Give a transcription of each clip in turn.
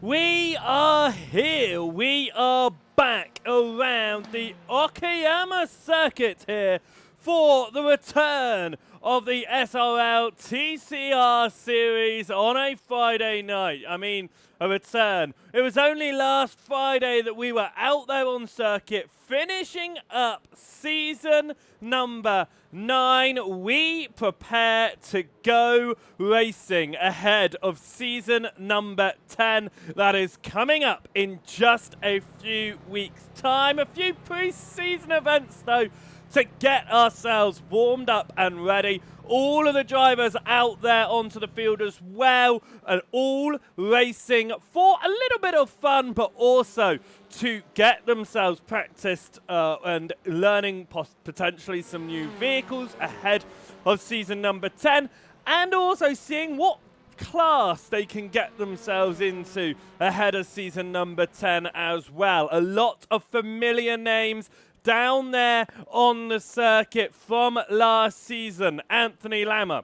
We are here. We are back around the Okayama circuit here for the return of the SRL TCR series on a Friday night. I mean, a return. It was only last Friday that we were out there on circuit finishing up season number 9. We prepare to go racing ahead of season number 10 that is coming up in just a few weeks' time. A few pre-season events though to get ourselves warmed up and ready. All of the drivers out there onto the field as well, and all racing for a little bit of fun, but also to get themselves practiced and learning potentially some new vehicles ahead of season number 10, and also seeing what class they can get themselves into ahead of season number 10 as well. A lot of familiar names down there on the circuit from last season. Anthony Lammer,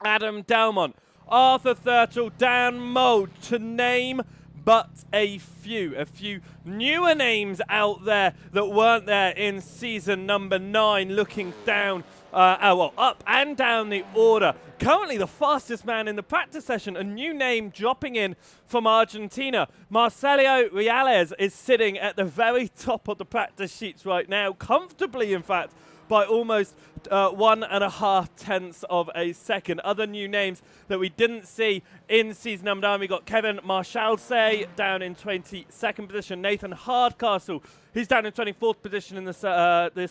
Adam Delmont, Arthur Thurtle, Dan Mould, to name but a few newer names out there that weren't there in season number 9, looking down, up and down the order. Currently the fastest man in the practice session, a new name dropping in from Argentina. Marcelio Reales is sitting at the very top of the practice sheets right now, comfortably in fact, by almost 1.5 tenths of a second. Other new names that we didn't see in season number 9, we got Kevin Marchalse down in 22nd position. Nathan Hardcastle, he's down in 24th position in this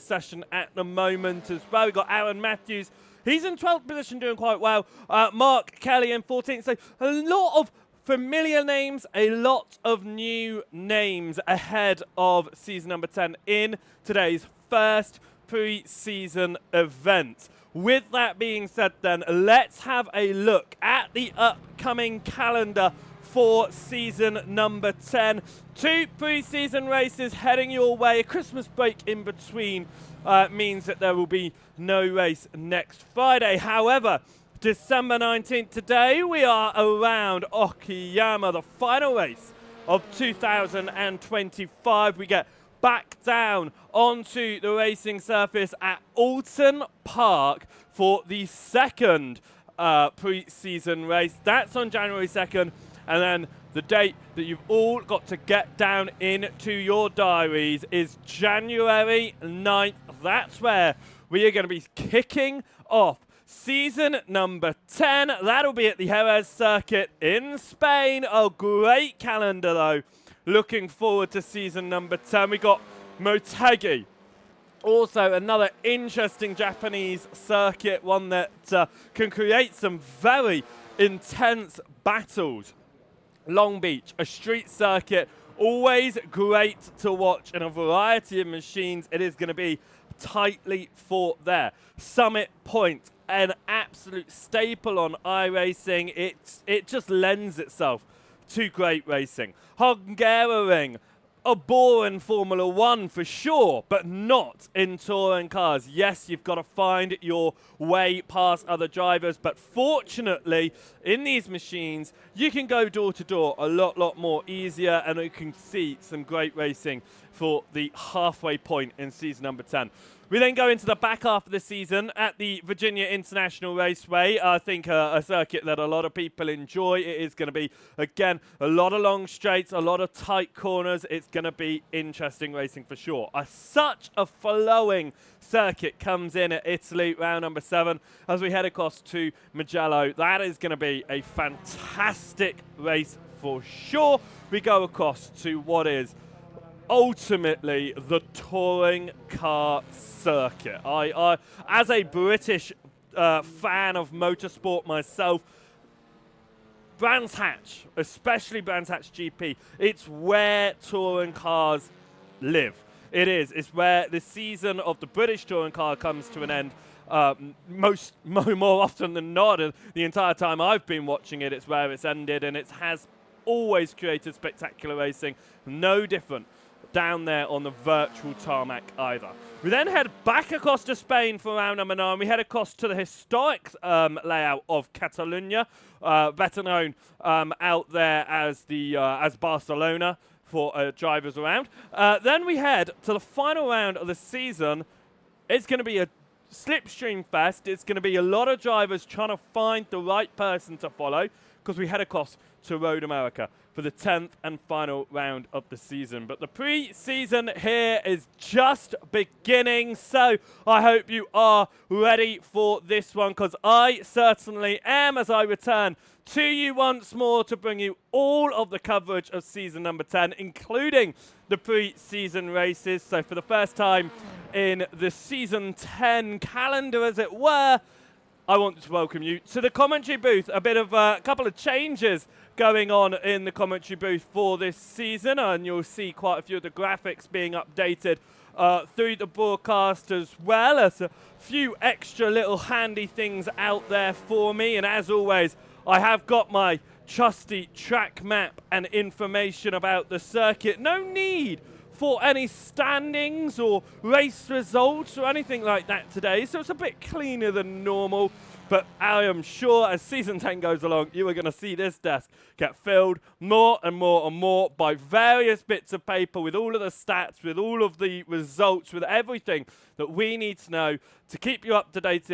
session at the moment as well. We got Aaron Matthews, he's in 12th position doing quite well. Mark Kelly in 14th. So a lot of familiar names, a lot of new names ahead of season number 10 in today's first pre-season event. With that being said then, let's have a look at the upcoming calendar for season number 10. 2 pre-season races heading your way. A Christmas break in between means that there will be no race next Friday. However, December 19th today, we are around Okayama, the final race of 2025. We get back down onto the racing surface at Alton Park for the second pre-season race. That's on January 2nd, and then the date that you've all got to get down into your diaries is January 9th. That's where we are going to be kicking off season number 10. That'll be at the Jerez circuit in Spain. A great calendar though. Looking forward to season number 10. We got Motegi. Also another interesting Japanese circuit, one that can create some very intense battles. Long Beach, a street circuit, always great to watch in a variety of machines. It is going to be tightly fought there. Summit Point, an absolute staple on iRacing. It just lends itself to great racing. Hungaroring, a boring Formula 1 for sure, but not in touring cars. Yes, you've got to find your way past other drivers, but fortunately, in these machines, you can go door to door a lot more easier, and you can see some great racing for the halfway point in season number 10. We then go into the back half of the season at the Virginia International Raceway. I think a circuit that a lot of people enjoy. It is going to be, again, a lot of long straights, a lot of tight corners. It's going to be interesting racing for sure. Such a flowing circuit comes in at Italy, round number 7, as we head across to Mugello. That is going to be a fantastic race for sure. We go across to what is ultimately the touring car circuit. I as a British fan of motorsport myself, Brands Hatch, especially Brands Hatch GP, it's where touring cars live. It is. It's where the season of the British touring car comes to an end. More often than not, the entire time I've been watching it, it's where it's ended, and it has always created spectacular racing. No different down there on the virtual tarmac either. We then head back across to Spain for round number 9. We head across to the historic layout of Catalunya, better known out there as Barcelona for drivers around. Then we head to the final round of the season. It's going to be a slipstream fest. It's going to be a lot of drivers trying to find the right person to follow, because we head across to Road America for the 10th and final round of the season. But the pre-season here is just beginning, so I hope you are ready for this one, because I certainly am, as I return to you once more to bring you all of the coverage of season number 10, including the pre-season races. So for the first time in the season 10 calendar, as it were, I want to welcome you to the commentary booth. A bit of a couple of changes going on in the commentary booth for this season, and you'll see quite a few of the graphics being updated through the broadcast, as well as a few extra little handy things out there for me. And as always, I have got my trusty track map and information about the circuit. No need for any standings or race results or anything like that today, so it's a bit cleaner than normal. But I am sure as Season 10 goes along, you are going to see this desk get filled more and more and more by various bits of paper with all of the stats, with all of the results, with everything that we need to know to keep you up to date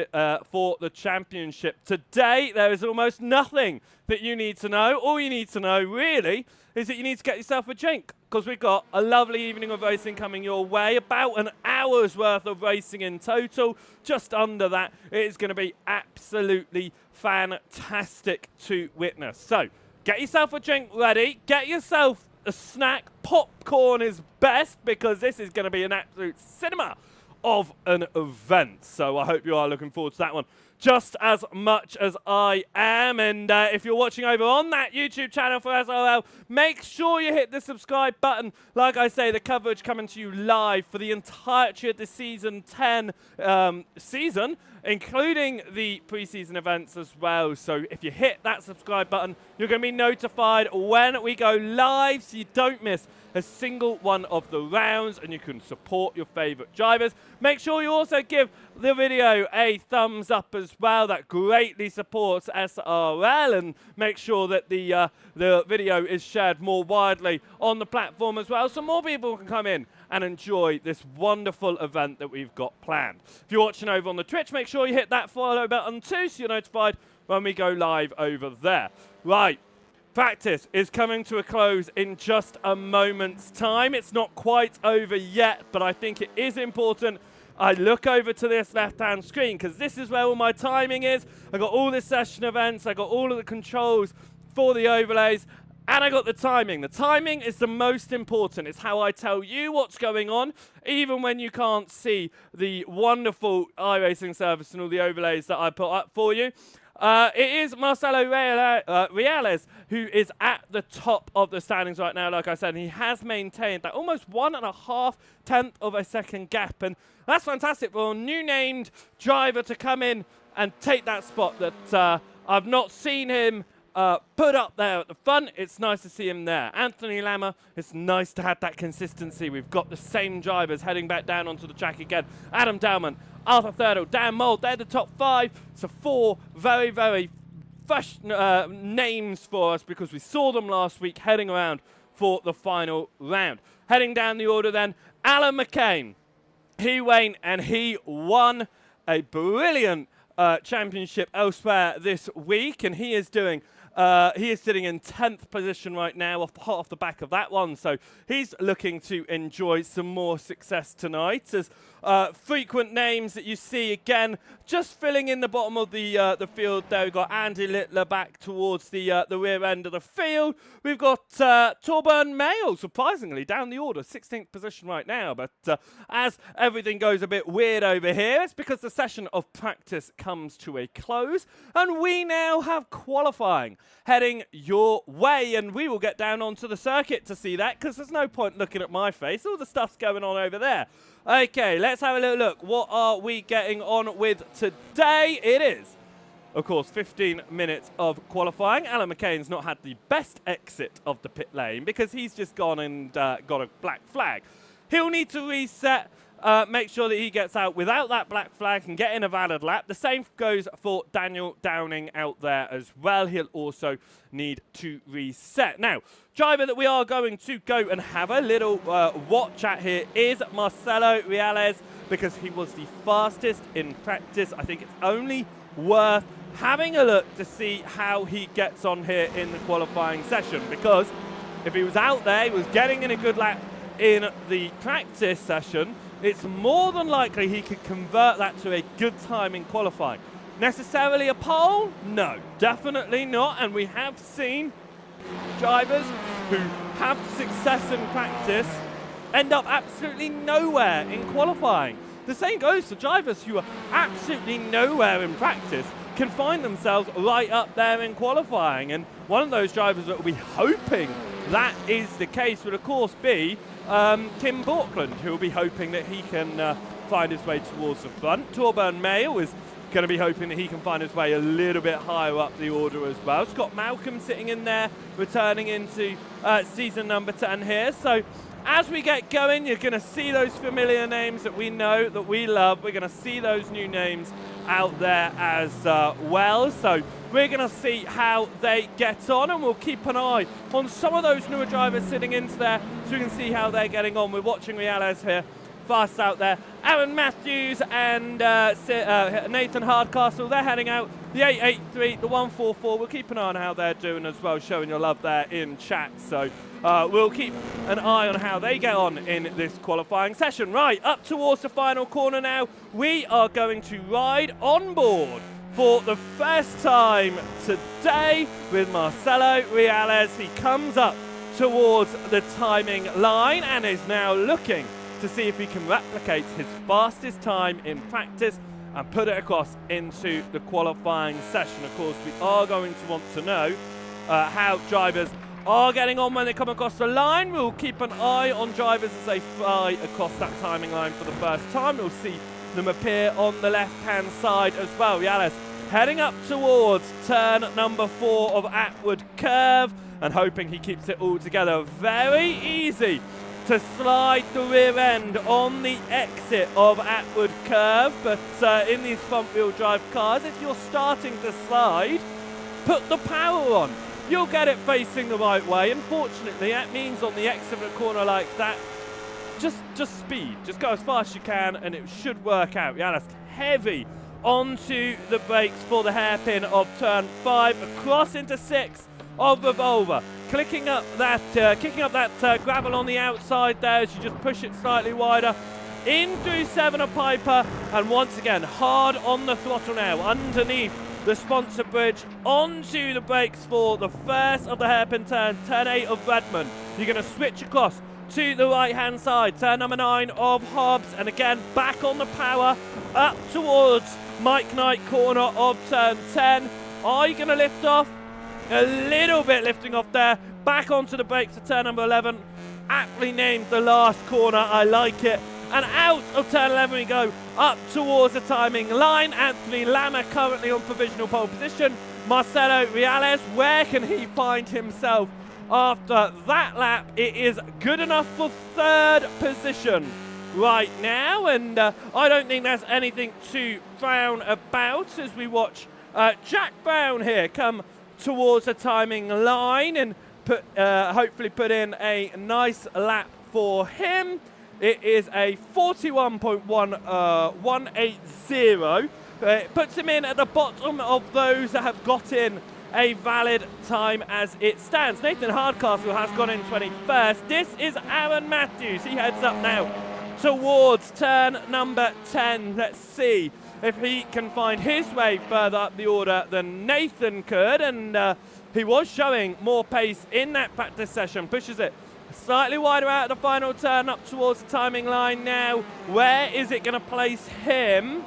for the championship. Today, there is almost nothing that you need to know. All you need to know, really, is that you need to get yourself a drink, because we've got a lovely evening of racing coming your way. About an hour's worth of racing in total. Just under that. It is going to be absolutely fantastic to witness. So, get yourself a drink ready. Get yourself a snack. Popcorn is best, because this is going to be an absolute cinema of an event. So I hope you are looking forward to that one just as much as I am. And if you're watching over on that YouTube channel for SRL, make sure you hit the subscribe button. Like I say, the coverage coming to you live for the entirety of the season 10 season, including the preseason events as well. So if you hit that subscribe button, you're going to be notified when we go live, so you don't miss a single one of the rounds, and you can support your favorite drivers. Make sure you also give the video a thumbs up as well. That greatly supports SRL, and make sure that the video is shared more widely on the platform as well, so more people can come in and enjoy this wonderful event that we've got planned. If you're watching over on the Twitch, make sure you hit that follow button too, so you're notified when we go live over there. Right. Practice is coming to a close in just a moment's time. It's not quite over yet, but I think it is important I look over to this left-hand screen, because this is where all my timing is. I got all the session events, I got all of the controls for the overlays, and I got the timing. The timing is the most important. It's how I tell you what's going on, even when you can't see the wonderful iRacing service and all the overlays that I put up for you. It is Marcelo Reales who is at the top of the standings right now, like I said, and he has maintained that almost 1.5 tenths of a second gap, and that's fantastic for a new named driver to come in and take that spot that I've not seen him put up there at the front. It's nice to see him there. Anthony Lammer, it's nice to have that consistency. We've got the same drivers heading back down onto the track again. Adam Dowman, Arthur Thirdle, Dan Mould, they're the top 5. So 4 very, very fresh names for us, because we saw them last week heading around for the final round. Heading down the order then, Alan McCain. He went and he won a brilliant championship elsewhere this week, and he is doing he is sitting in 10th position right now off the back of that one, so he's looking to enjoy some more success tonight. As frequent names that you see again, just filling in the bottom of the field there. We've got Andy Littler back towards the rear end of the field. We've got Torburn Mayle, surprisingly, down the order, 16th position right now. But as everything goes a bit weird over here, it's because the session of practice comes to a close, and we now have qualifying heading your way, and we will get down onto the circuit to see that, because there's no point looking at my face. All the stuff's going on over there. Okay, let's have a little look. What are we getting on with today? It is of course, 15 minutes of qualifying. Alan McCain's not had the best exit of the pit lane because he's just gone and got a black flag. He'll need to reset, make sure that he gets out without that black flag and get in a valid lap. The same goes for Daniel Downing out there as well. He'll also need to reset. Now, driver that we are going to go and have a little watch at here is Marcelo Reales, because he was the fastest in practice. I think it's only worth having a look to see how he gets on here in the qualifying session, because if he was out there, he was getting in a good lap in the practice session, it's more than likely he could convert that to a good time in qualifying. Necessarily a pole? No, definitely not. And we have seen drivers who have success in practice end up absolutely nowhere in qualifying. The same goes for drivers who are absolutely nowhere in practice can find themselves right up there in qualifying. And one of those drivers that will be hoping that is the case would, of course, be Kim Borkland, who will be hoping that he can find his way towards the front. Torburn Mayle is going to be hoping that he can find his way a little bit higher up the order as well. Scott Malcolm sitting in there, returning into season number 10 here. So as we get going, you're going to see those familiar names that we know, that we love. We're going to see those new names out there as well. So we're going to see how they get on, and we'll keep an eye on some of those newer drivers sitting into there so we can see how they're getting on. We're watching Reales here, fast out there. Aaron Matthews and Nathan Hardcastle, they're heading out. The 883, the 144, we'll keep an eye on how they're doing as well, showing your love there in chat. So we'll keep an eye on how they get on in this qualifying session. Right, up towards the final corner now. We are going to ride on board for the first time today with Marcelo Reales. He comes up towards the timing line and is now looking to see if he can replicate his fastest time in practice and put it across into the qualifying session. Of course, we are going to want to know how drivers are getting on when they come across the line. We'll keep an eye on drivers as they fly across that timing line for the first time. We'll see them appear on the left-hand side as well. Reales heading up towards turn number 4 of Atwood Curve and hoping he keeps it all together. Very easy to slide the rear end on the exit of Atwood Curve, but in these front-wheel drive cars, if you're starting to slide, put the power on. You'll get it facing the right way. Unfortunately, that means on the exit of a corner like that, just speed. Just go as fast as you can, and it should work out. Yeah, that's heavy onto the brakes for the hairpin of turn 5, across into 6 of Revolver. Kicking up that gravel on the outside there as you just push it slightly wider. In through 7 of Piper, and once again, hard on the throttle now, underneath the sponsor bridge, onto the brakes for the first of the hairpin turn, turn 8 of Redmond. You're going to switch across to the right-hand side, turn number 9 of Hobbs, and again, back on the power, up towards Mike Knight corner of turn 10. Are you going to lift off? A little bit lifting off there, back onto the brakes for turn number 11, aptly named the last corner, I like it. And out of turn 11 we go, up towards the timing line. Anthony Lammer currently on provisional pole position. Marcelo Reales, where can he find himself after that lap? It is good enough for 3rd position right now, and I don't think there's anything to frown about as we watch Jack Brown here come towards the timing line and hopefully put in a nice lap for him. It is a 41.180. It puts him in at the bottom of those that have got in a valid time as it stands. Nathan Hardcastle has gone in 21st. This is Aaron Matthews. He heads up now towards turn number 10. Let's see if he can find his way further up the order than Nathan could. And he was showing more pace in that practice session. Pushes it slightly wider out of the final turn, up towards the timing line now. Where is it going to place him?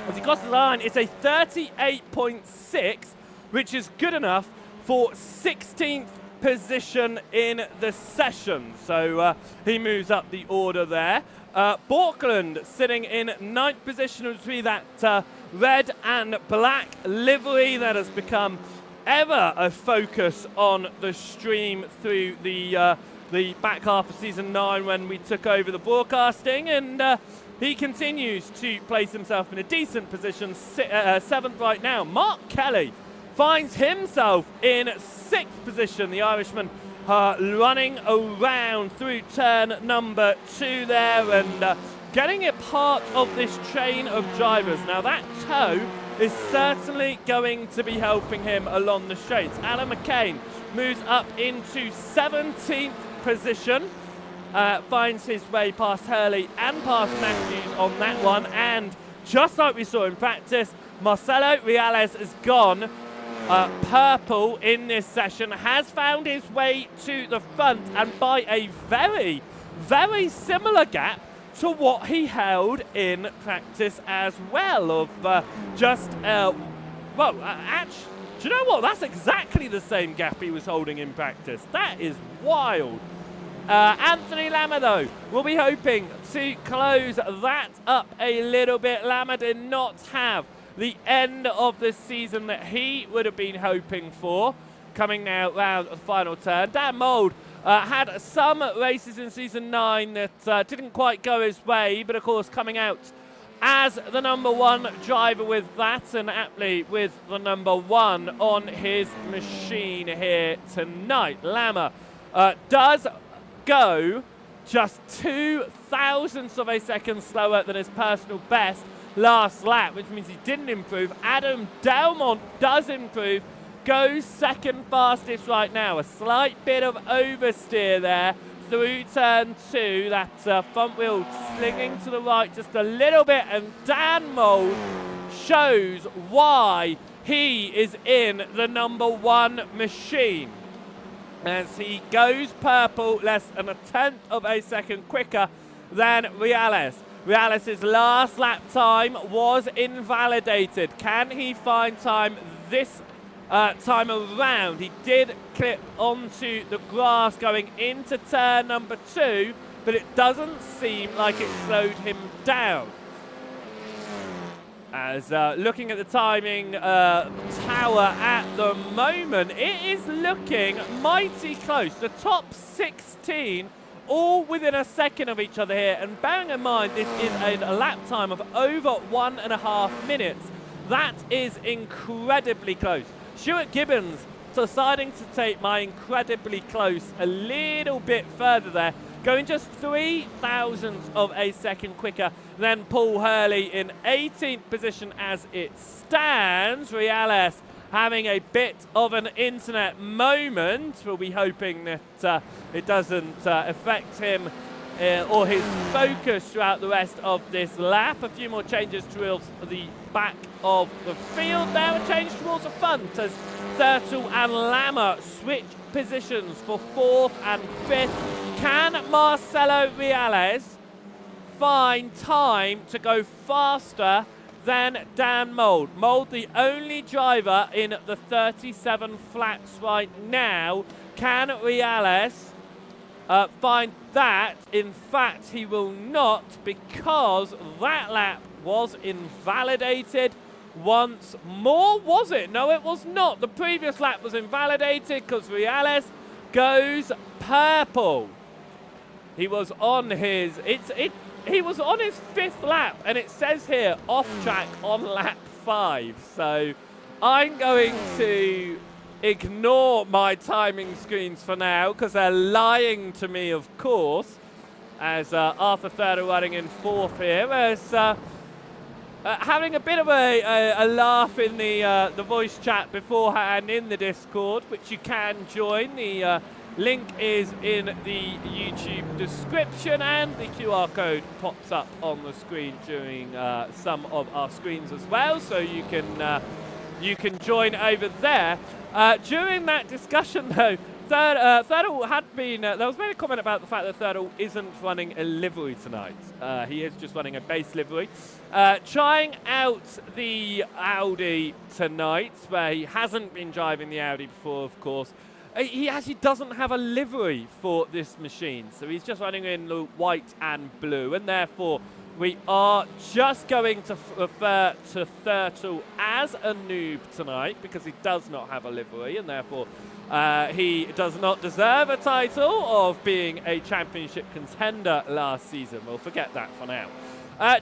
As he crosses the line, it's a 38.6, which is good enough for 16th position in the session. So he moves up the order there. Borkland sitting in 9th position, which would be that red and black livery that has become ever a focus on the stream through the back half of Season 9 when we took over the broadcasting, and he continues to place himself in a decent position, 7th right now. Mark Kelly finds himself in 6th position, the Irishman running around through turn number 2 there and getting it part of this train of drivers. Now that toe is certainly going to be helping him along the straights. Alan McCain moves up into 17th position, finds his way past Hurley and past Matthews on that one, and just like we saw in practice, Marcelo Reales has gone purple in this session, has found his way to the front, and by a very, very similar gap to what he held in practice as well, of actually, do you know what? That's exactly the same gap he was holding in practice. That is wild. Anthony Lama, though, will be hoping to close that up a little bit. Lama did not have the end of the season that he would have been hoping for, coming now round the final turn. Dan Mould had some races in Season 9 that didn't quite go his way, but of course coming out as the number 1 driver with that, and aptly with the number 1 on his machine here tonight. Lama does go just 0.02 of a second slower than his personal best last lap, which means he didn't improve. Adam Delmont does improve, goes 2nd fastest right now. A slight bit of oversteer there through turn 2. That front wheel slinging to the right just a little bit, and Dan Mould shows why he is in the number 1 machine, as he goes purple less than 1/10 of a second quicker than Reales. Reales' last lap time was invalidated. Can he find time this time around? He did clip onto the grass going into turn number 2, but it doesn't seem like it slowed him down. As looking at the timing tower at the moment, it is looking mighty close. The top 16 all within a second of each other here, and bearing in mind this is a lap time of over 1.5 minutes, that is incredibly close. Stuart Gibbons deciding to take my incredibly close a little bit further there, going just 0.03 of a second quicker than Paul Hurley in 18th position as it stands. Reales having a bit of an internet moment. We'll be hoping that it doesn't affect him or his focus throughout the rest of this lap. A few more changes towards the back of the field there. A change towards the front as Thurtle and Lama switch positions for 4th and 5th. Can Marcelo Reales find time to go faster than Dan Mould? Mould, the only driver in the 37 flats right now. Can Reales find that? In fact, he will not, because that lap was invalidated once more. Was it? No, it was not. The previous lap was invalidated because Reales goes purple. He was on his he was on his 5th lap, and it says here off track on lap 5. So I'm going to ignore my timing screens for now because they're lying to me, of course, as Arthur Thurtle running in 4th here, as having a bit of a laugh in the voice chat beforehand in the Discord, which you can join. The link is in the YouTube description, and the QR code pops up on the screen during some of our screens as well, so you can join over there. During that discussion, though, Thurtle had been, there was made a comment about the fact that Thurtle isn't running a livery tonight. He is just running a base livery. Trying out the Audi tonight, where he hasn't been driving the Audi before, of course. He actually doesn't have a livery for this machine, so he's just running in the white and blue, and therefore we are just going to refer to Thurtle as a noob tonight because he does not have a livery and therefore he does not deserve a title of being a championship contender last season. We'll forget that for now.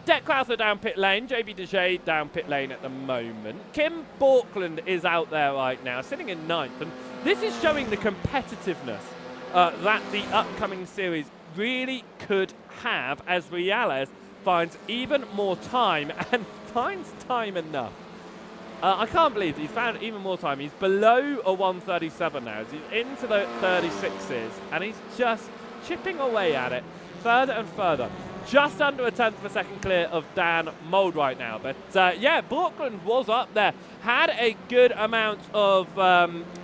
Deck Crowther down pit lane, JB DeJay down pit lane at the moment. Kim Borkland is out there right now, sitting in 9th, and this is showing the competitiveness that the upcoming series really could have as Reales finds even more time and finds time enough. I can't believe he's found even more time. He's below a 137 now. He's into the 36s, and he's just chipping away at it further and further. Just under a 10th of a second clear of Dan Mould right now. But yeah, Borkland was up there. Had a good amount of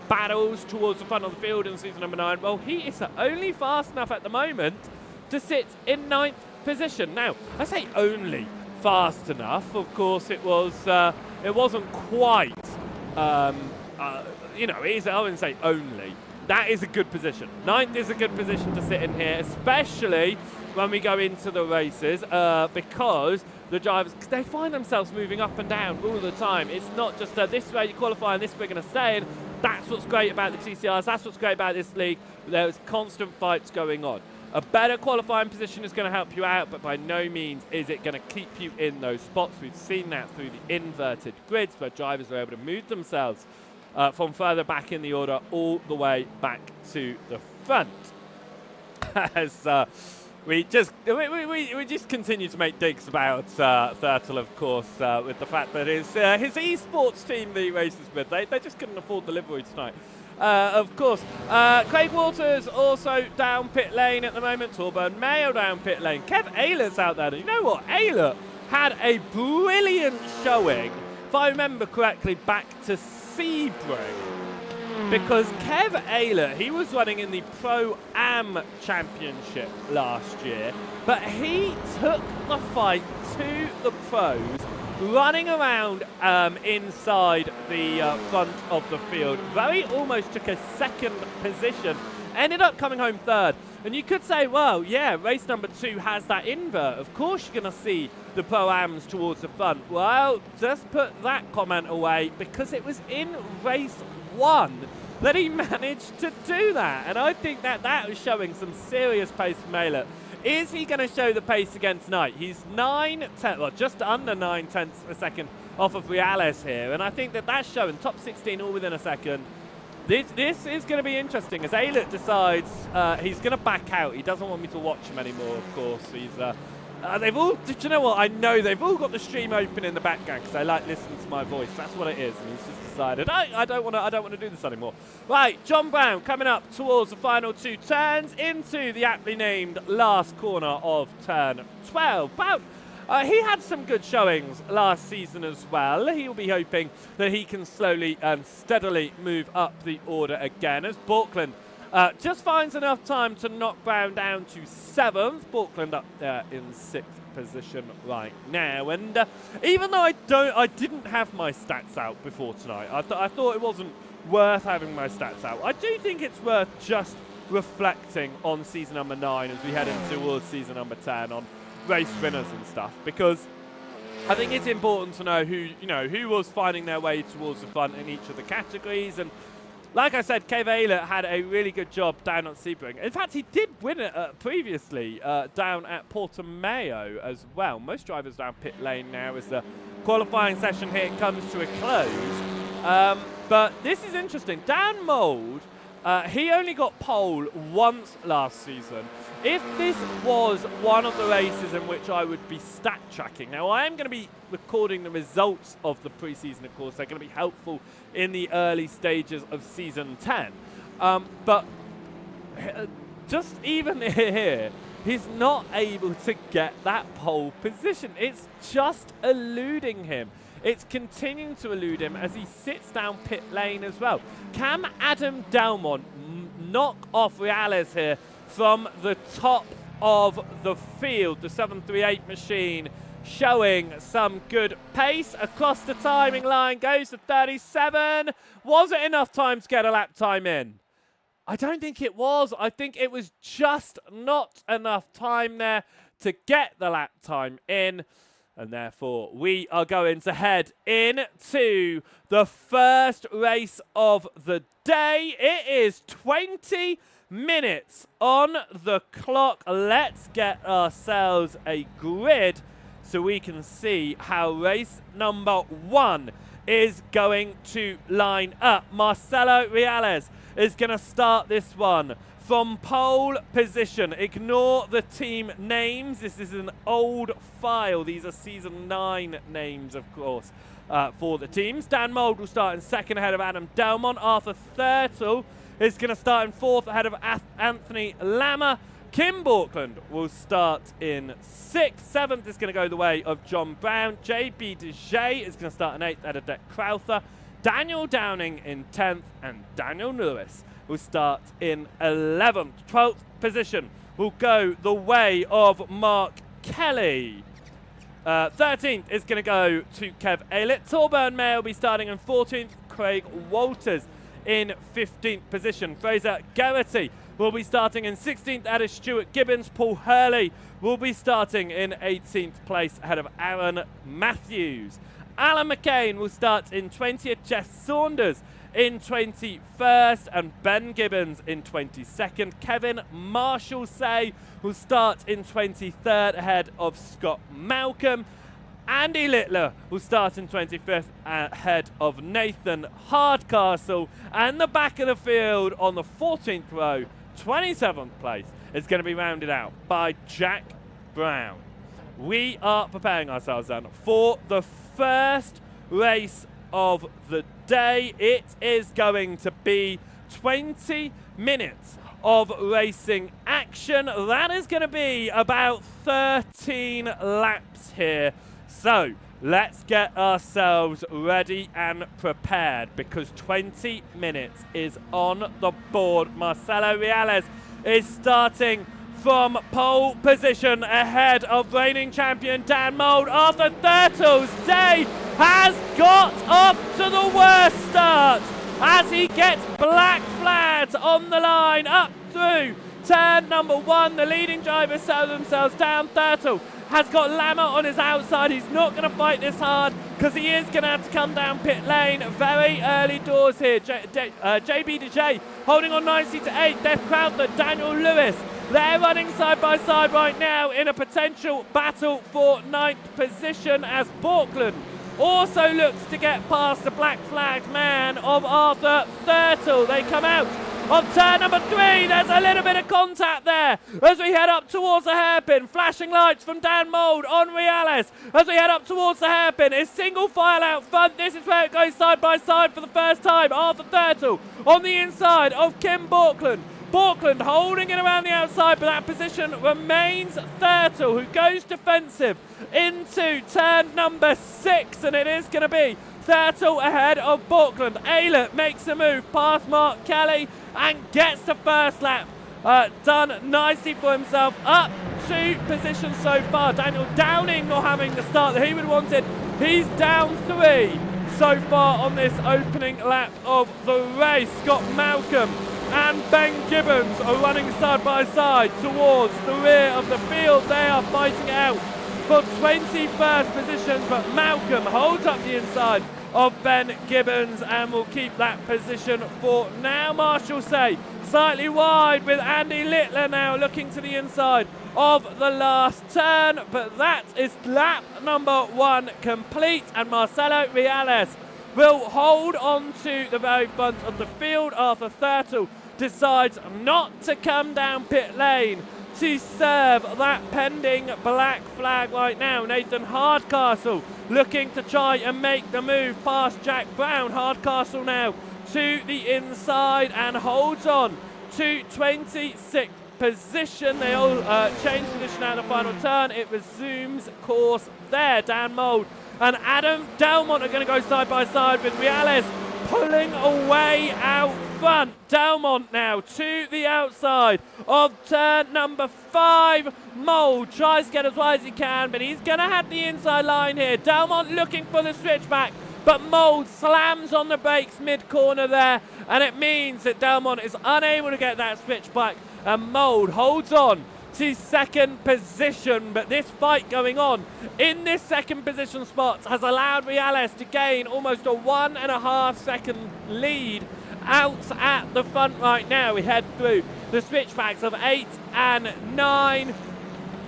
battles towards the front of the field in season number 9. Well, he is only fast enough at the moment to sit in 9th position. Now, I say only fast enough. Of course, it wasn't quite, you know, I wouldn't say only. That is a good position. 9th is a good position to sit in here, especially when we go into the races, because the drivers, they find themselves moving up and down all the time. It's not just this way you qualify and this we're going to stay in. That's what's great about the TCRs. That's what's great about this league. There's constant fights going on. A better qualifying position is going to help you out, but by no means is it going to keep you in those spots. We've seen that through the inverted grids where drivers are able to move themselves from further back in the order all the way back to the front. As we just continue to make digs about Thurtle, of course, with the fact that his esports team that he races with, they just couldn't afford the livery tonight. Of course, Craig Waters also down pit lane at the moment. Torburn Mayo down pit lane. Kev Ayler's out there. And you know what? Ayler had a brilliant showing, if I remember correctly, back to Sebring. Because Kev Ayler, he was running in the Pro-Am Championship last year, but he took the fight to the pros, running around inside the front of the field. Very almost took a second position, ended up coming home 3rd. And you could say, well, yeah, race number 2 has that invert. Of course you're going to see the Pro-Ams towards the front. Well, just put that comment away, because it was in race 1 that he managed to do that. And I think that was showing some serious pace from Ayler. Is he going to show the pace again tonight? He's 9/10, well, just under 9/10 of a second off of Reales here. And I think that's showing top 16 all within a second. This is going to be interesting as Ayler decides he's going to back out. He doesn't want me to watch him anymore, of course. He's they've all, do you know what? I know they've all got the stream open in the background because they like listening to my voice. That's what it is. And he's just decided, I don't want to do this anymore. Right, John Brown coming up towards the final 2 turns into the aptly named last corner of turn 12. Brown, he had some good showings last season as well. He'll be hoping that he can slowly and steadily move up the order again as Borkland just finds enough time to knock Brown down to 7th. Borkland up there in 6th position right now. And even though I didn't have my stats out before tonight, I thought it wasn't worth having my stats out. I do think it's worth just reflecting on season number 9 as we head in towards season number 10 on race winners and stuff, because I think it's important to know who was finding their way towards the front in each of the categories. And like I said, Kev Ayler had a really good job down at Sebring. In fact, he did win it previously down at Portimao as well. Most drivers down pit lane now as the qualifying session here comes to a close. But this is interesting. Dan Mould, he only got pole once last season. If this was one of the races in which I would be stat tracking, now I am going to be recording the results of the preseason, of course. They're going to be helpful in the early stages of season 10. But just even here, he's not able to get that pole position. It's just eluding him. It's continuing to elude him as he sits down pit lane as well. Can Adam Delmont knock off Reales here from the top of the field? The 738 machine showing some good pace across the timing line, goes to 37. Was it enough time to get a lap time in? I don't think it was. I think it was just not enough time there to get the lap time in. And therefore, we are going to head into the first race of the day. It is 20 minutes on the clock. Let's get ourselves a grid so we can see how race number 1 is going to line up. Marcelo Reales is going to start this one from pole position. Ignore the team names. This is an old file. These are season 9 names, of course, for the teams. Dan Mould will start in second ahead of Adam Delmont. Arthur Thurtle is going to start in fourth ahead of Anthony Lama. Kim Borkland will start in sixth. Seventh is going to go the way of John Brown. JB DeJay is going to start in eighth ahead of Deck Crowther. Daniel Downing in 10th, and Daniel Lewis will start in 11th. 12th position will go the way of Mark Kelly. 13th is going to go to Kev Aylett. Torburn May will be starting in 14th. Craig Walters in 15th position. Fraser Garrity will be starting in 16th ahead of Stuart Gibbons. Paul Hurley will be starting in 18th place ahead of Aaron Matthews. Alan McCain will start in 20th. Jess Saunders in 21st, and Ben Gibbons in 22nd. Kevin Marshall-Say will start in 23rd ahead of Scott Malcolm. Andy Littler will start in 25th ahead of Nathan Hardcastle. And the back of the field on the 14th row, 27th place, is going to be rounded out by Jack Brown. We are preparing ourselves then for the first race of the day. It is going to be 20 minutes of racing action. That is going to be about 13 laps here. So let's get ourselves ready and prepared, because 20 minutes is on the board. Marcelo Reales is starting from pole position ahead of reigning champion Dan Mould. Arthur Thurtle's day has got off to the worst start as he gets black flags on the line up through turn number 1. The leading drivers settle themselves down. Thurtle has got Lama on his outside. He's not going to fight this hard because he is going to have to come down pit lane very early doors here. JB DeJay holding on nicely to 8th. Death Crowther, Daniel Lewis. They're running side by side right now in a potential battle for 9th position as Borkland also looks to get past the black flag man of Arthur Thurtle. They come out of turn number 3. There's a little bit of contact there as we head up towards the hairpin. Flashing lights from Dan Mould on Reales as we head up towards the hairpin. It's single file out front. This is where it goes side by side for the first time. Arthur Thurtle on the inside of Kim Borkland. Borkland holding it around the outside, but that position remains Thurtle, who goes defensive into turn number 6, and it is going to be Thurtle ahead of Borkland. Aylett makes a move past Mark Kelly and gets the first lap done nicely for himself. Up 2 positions so far. Daniel Downing not having the start that he would have wanted. He's down 3 so far on this opening lap of the race. Scott Malcolm and Ben Gibbons are running side by side towards the rear of the field. They are fighting out for 21st position, but Malcolm holds up the inside of Ben Gibbons and will keep that position for now. Marshall-Say slightly wide with Andy Littler now looking to the inside of the last turn, but that is lap number 1 complete, and Marcelo Reales will hold on to the very front of the field. Arthur Thurtle decides not to come down pit lane to serve that pending black flag right now. Nathan Hardcastle looking to try and make the move past Jack Brown. Hardcastle now to the inside and holds on to 26th position. They all change position at the final turn. It resumes course there. Dan Mould and Adam Delmont are going to go side by side with Reales pulling away out front. Delmont now to the outside of turn number 5. Mould tries to get as wide as he can, but he's going to have the inside line here. Delmont looking for the switchback, but Mould slams on the brakes mid-corner there, and it means that Delmont is unable to get that switchback, and Mould holds on to second position, but this fight going on in this second position spot has allowed Reales to gain almost a 1.5 second lead out at the front right now. We head through the switchbacks of 8 and 9,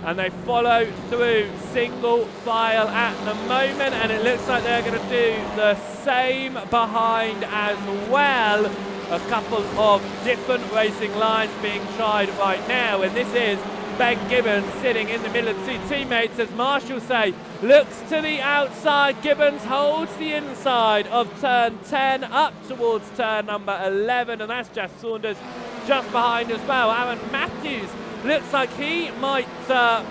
and they follow through single file at the moment, and it looks like they're going to do the same behind as well. A couple of different racing lines being tried right now, and this is Ben Gibbons sitting in the middle of two teammates, as Marshall say, looks to the outside. Gibbons holds the inside of turn 10 up towards turn number 11, and that's Jeff Saunders just behind as well. Aaron Matthews looks like he might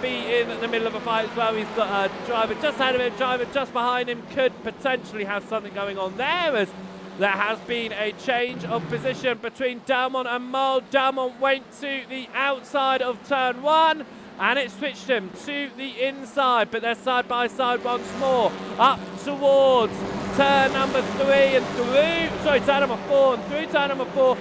be in the middle of a fight as well. He's got a driver just ahead of him, driver just behind him, could potentially have something going on there, as there has been a change of position between Dalmont and Mold. Dalmont went to the outside of turn 1, and it switched him to the inside, but they're side by side once more, up towards turn number 3 and through, sorry, turn number 4 and through turn number 4.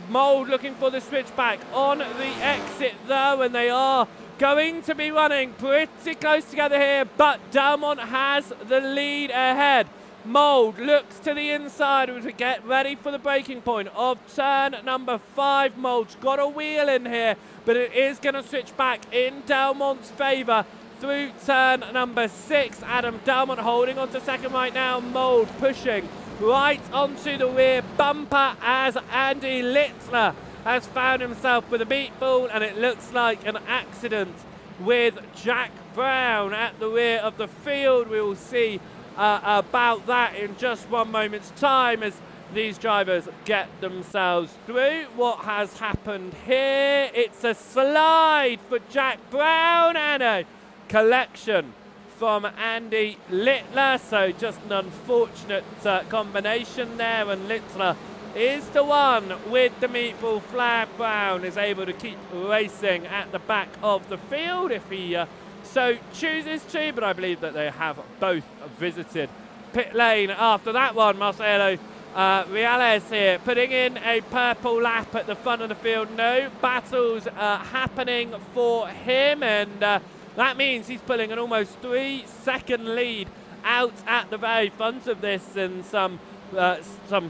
Mold looking for the switchback on the exit though, and they are going to be running pretty close together here, but Dalmont has the lead ahead. Mold looks to the inside to get ready for the breaking point of turn number 5. Mold's got a wheel in here, but it is going to switch back in Dalmont's favour through turn number 6. Adam Dalmont holding on to second right now. Mold pushing right onto the rear bumper as Andy Littler has found himself with a meatball, and it looks like an accident with Jack Brown at the rear of the field. We will see about that in just one moment's time as these drivers get themselves through. What has happened here? It's a slide for Jack Brown and a collection from Andy Littler, so just an unfortunate combination there, and Littler is the one with the meatball flag. Brown is able to keep racing at the back of the field if he so chooses to, but I believe that they have both visited pit lane after that one. Marcelo Reales here putting in a purple lap at the front of the field. No battles happening for him, and that means he's pulling an almost 3-second lead out at the very front of this, and some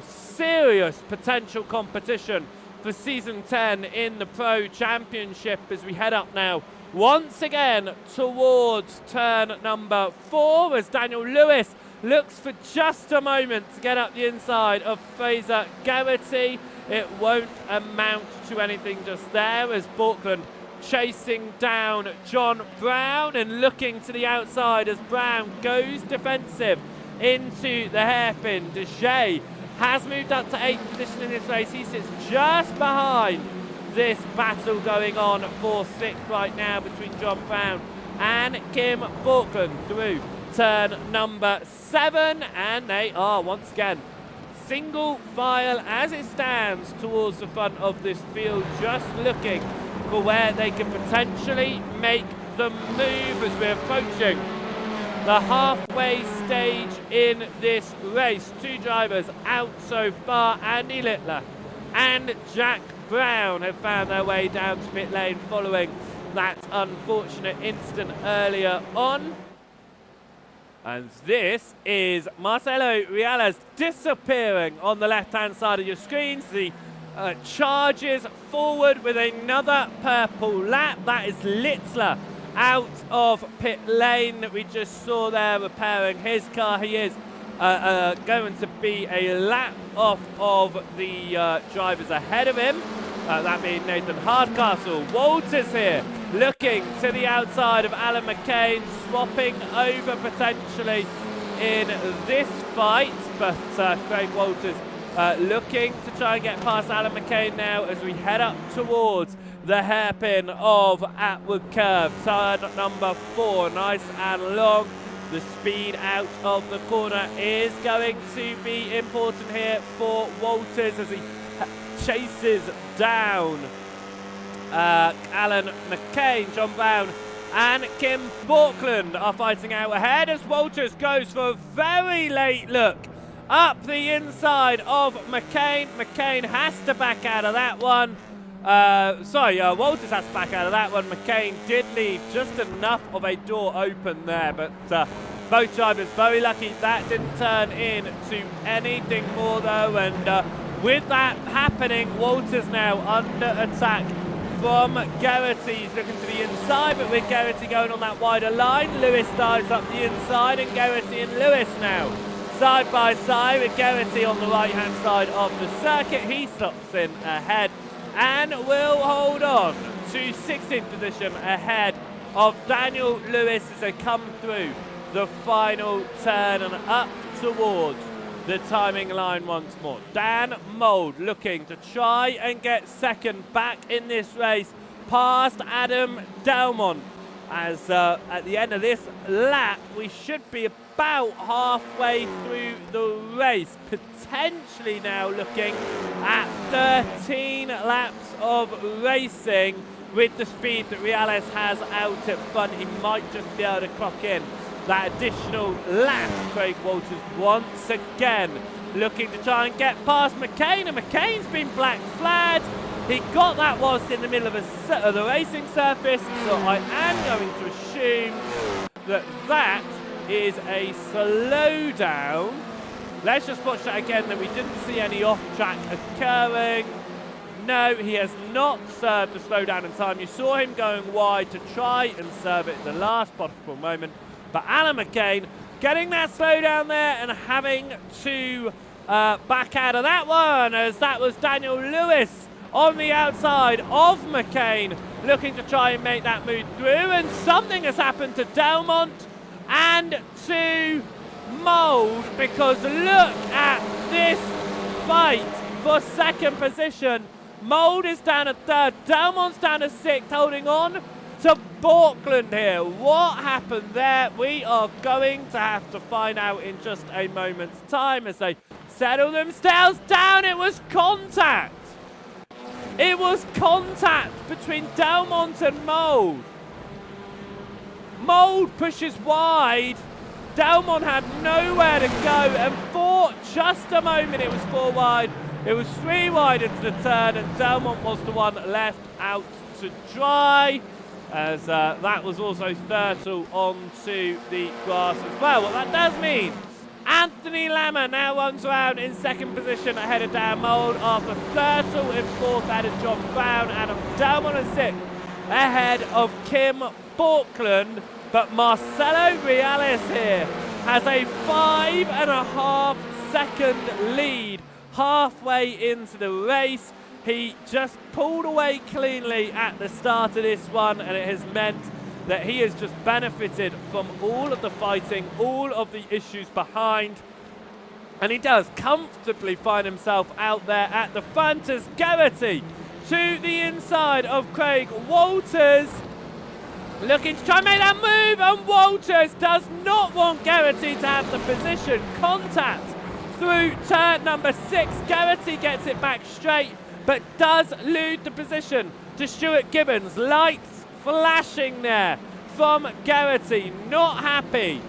serious potential competition for season 10 in the Pro Championship as we head up now once again towards turn number 4, as Daniel Lewis looks for just a moment to get up the inside of Fraser Garrity. It won't amount to anything just there, as Borkland chasing down John Brown and looking to the outside as Brown goes defensive into the hairpin. Deshea has moved up to 8th position in this race. He sits just behind this battle going on for 6th right now between John Brown and Kim Borkland through turn number 7, and they are once again single file as it stands towards the front of this field, just looking for where they can potentially make the move as we're approaching the halfway stage in this race. 2 drivers out so far. Andy Littler and Jack Brown have found their way down to pit lane following that unfortunate incident earlier on. And this is Marcelo Reales disappearing on the left-hand side of your screens. The charges forward with another purple lap. That is Littler out of pit lane that we just saw there repairing his car. He is going to be a lap off of the drivers ahead of him. That being Nathan Hardcastle. Walters here looking to the outside of Alan McCain, swapping over potentially in this fight, but Craig Walters looking to try and get past Alan McCain now as we head up towards the hairpin of Atwood Curve. Turn number 4, nice and long. The speed out of the corner is going to be important here for Walters as he chases down Alan McCain. John Brown and Kim Borkland are fighting out ahead as Walters goes for a very late look up the inside of McCain. McCain has to back out of that one Walters has to back out of that one. McCain did leave just enough of a door open there, but both drivers very lucky that didn't turn into anything more though, and with that happening, Walters now under attack from Garrity. He's looking to the inside, but with Garrity going on that wider line, Lewis dives up the inside, and Garrity and Lewis now side by side with Garrity on the right-hand side of the circuit. He stops in ahead and will hold on to 16th position ahead of Daniel Lewis as they come through the final turn and up towards the timing line once more. Dan Mould looking to try and get second back in this race past Adam Delmont, as at the end of this lap we should be about halfway through the race, potentially now looking at 13 laps of racing. With the speed that Reales has out at front, he might just be able to clock in that additional lap. Craig Walters once again looking to try and get past McCain, and McCain's been black flagged. He got that whilst in the middle of the racing surface, so I am going to assume that that is a slowdown. Let's just watch that again, that we didn't see any off-track occurring. No, he has not served the slowdown in time. You saw him going wide to try and serve it at the last possible moment. But Alan McCain getting that slowdown there and having to back out of that one, as that was Daniel Lewis on the outside of McCain looking to try and make that move through. And something has happened to Delmont and to Mould, because look at this fight for second position. Mould is down at third, Delmont's down at sixth, holding on to Borkland here. What happened there? We are going to have to find out in just a moment's time as they settle themselves down. It was contact. It was contact between Delmont and Mould. Mould pushes wide. Delmont had nowhere to go, and for just a moment it was 4 wide. It was 3 wide into the turn, and Delmont was the one left out to dry, as that was also Thurtle onto the grass as well. What that does mean, Anthony Lammer now runs around in second position ahead of Dan Mould, after Thurtle in fourth ahead of John Brown, Adam Delmont in sixth ahead of Kim Borkland. But Marcelo Reales here has a 5.5 second lead halfway into the race. He just pulled away cleanly at the start of this one, and it has meant that he has just benefited from all of the fighting, all of the issues behind, and he does comfortably find himself out there at the front as Garrity to the inside of Craig Walters, looking to try and make that move, and Walters does not want Garrity to have the position. Contact through turn number 6. Garrity gets it back straight, but does lose the position to Stuart Gibbons. Lights flashing there from Garrity. Not happy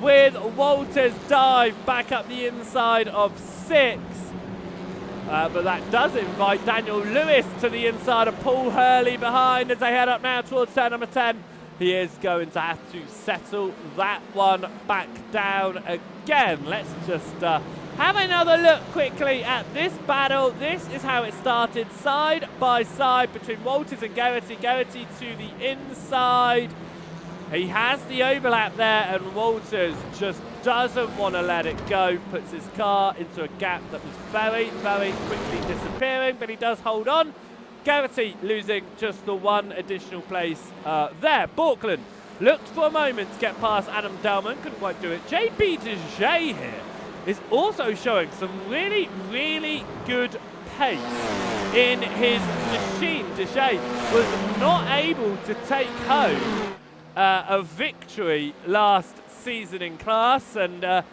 with Walters' dive back up the inside of 6. But that does invite Daniel Lewis to the inside of Paul Hurley behind as they head up now towards turn number 10. He is going to have to settle that one back down again. Let's just have another look quickly at this battle. This is how it started, side by side between Walters and Garrity. Garrity to the inside. He has the overlap there, and Walters just doesn't want to let it go. Puts his car into a gap that was very, very quickly disappearing, but he does hold on. Garrity losing just the one additional place there. Borkland looked for a moment to get past Adam Delmont, couldn't quite do it. JB Dejay here is also showing some really, really good pace in his machine. Dejay was not able to take home a victory last season in class, and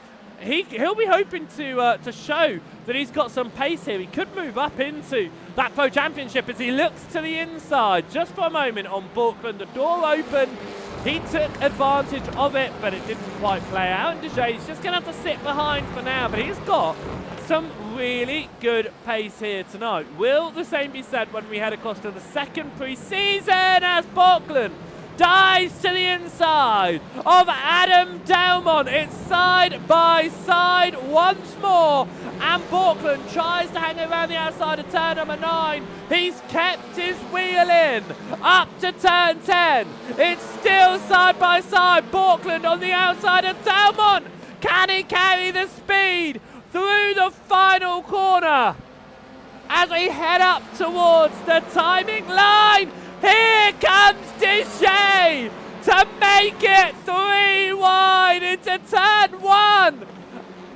he'll be hoping to show that he's got some pace here. He could move up into that Pro Championship as he looks to the inside just for a moment on Borkland. The door opened, he took advantage of it, but it didn't quite play out, and Dejay's just going to have to sit behind for now, but he's got some really good pace here tonight. Will the same be said when we head across to the second pre-season as Portland dives to the inside of Adam Delmont. It's side by side once more, and Portland tries to hang around the outside of turn number 9. He's kept his wheel in up to turn 10. It's still side by side. Portland on the outside of Delmont. Can he carry the speed through the final corner as we head up towards the timing line? Here comes Deshay to make it 3 wide into turn 1.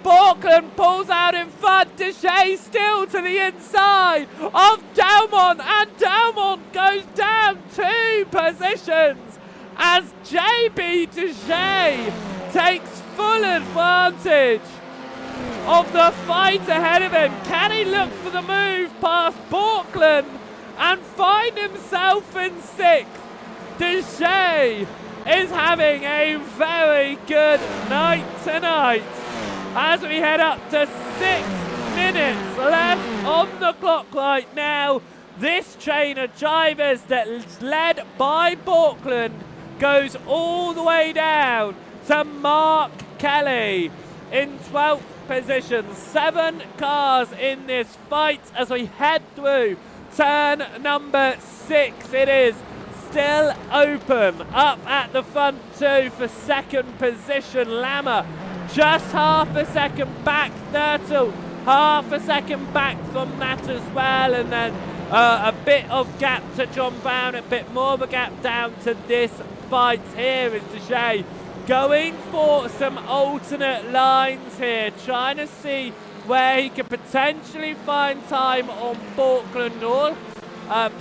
Portland pulls out in front. Deshay still to the inside of Delmont, and Delmont goes down 2 positions as JB Deshay takes full advantage of the fight ahead of him. Can he look for the move past Portland and find himself in 6th? Deshay is having a very good night tonight as we head up to 6 minutes left on the clock right now. This train of drivers that's led by Portland goes all the way down to Mark Kelly in 12th position. 7 cars in this fight as we head through turn number 6. It is still open. Up at the front 2 for second position. Lama just half a second back. Thurtle half a second back from that as well. And then a bit of gap to John Brown. A bit more of a gap down to this fight. Here is Deshay going for some alternate lines here, trying to see where he could potentially find time on Portland, or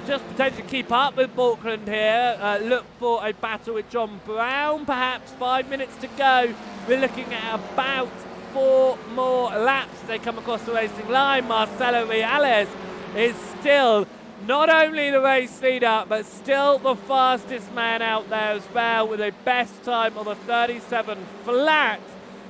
just potentially keep up with Portland here. Look for a battle with John Brown, perhaps 5 minutes to go. We're looking at about 4 more laps. They come across the racing line. Marcelo Reales is still not only the race leader, but still the fastest man out there as well, with a best time on the 37 flat,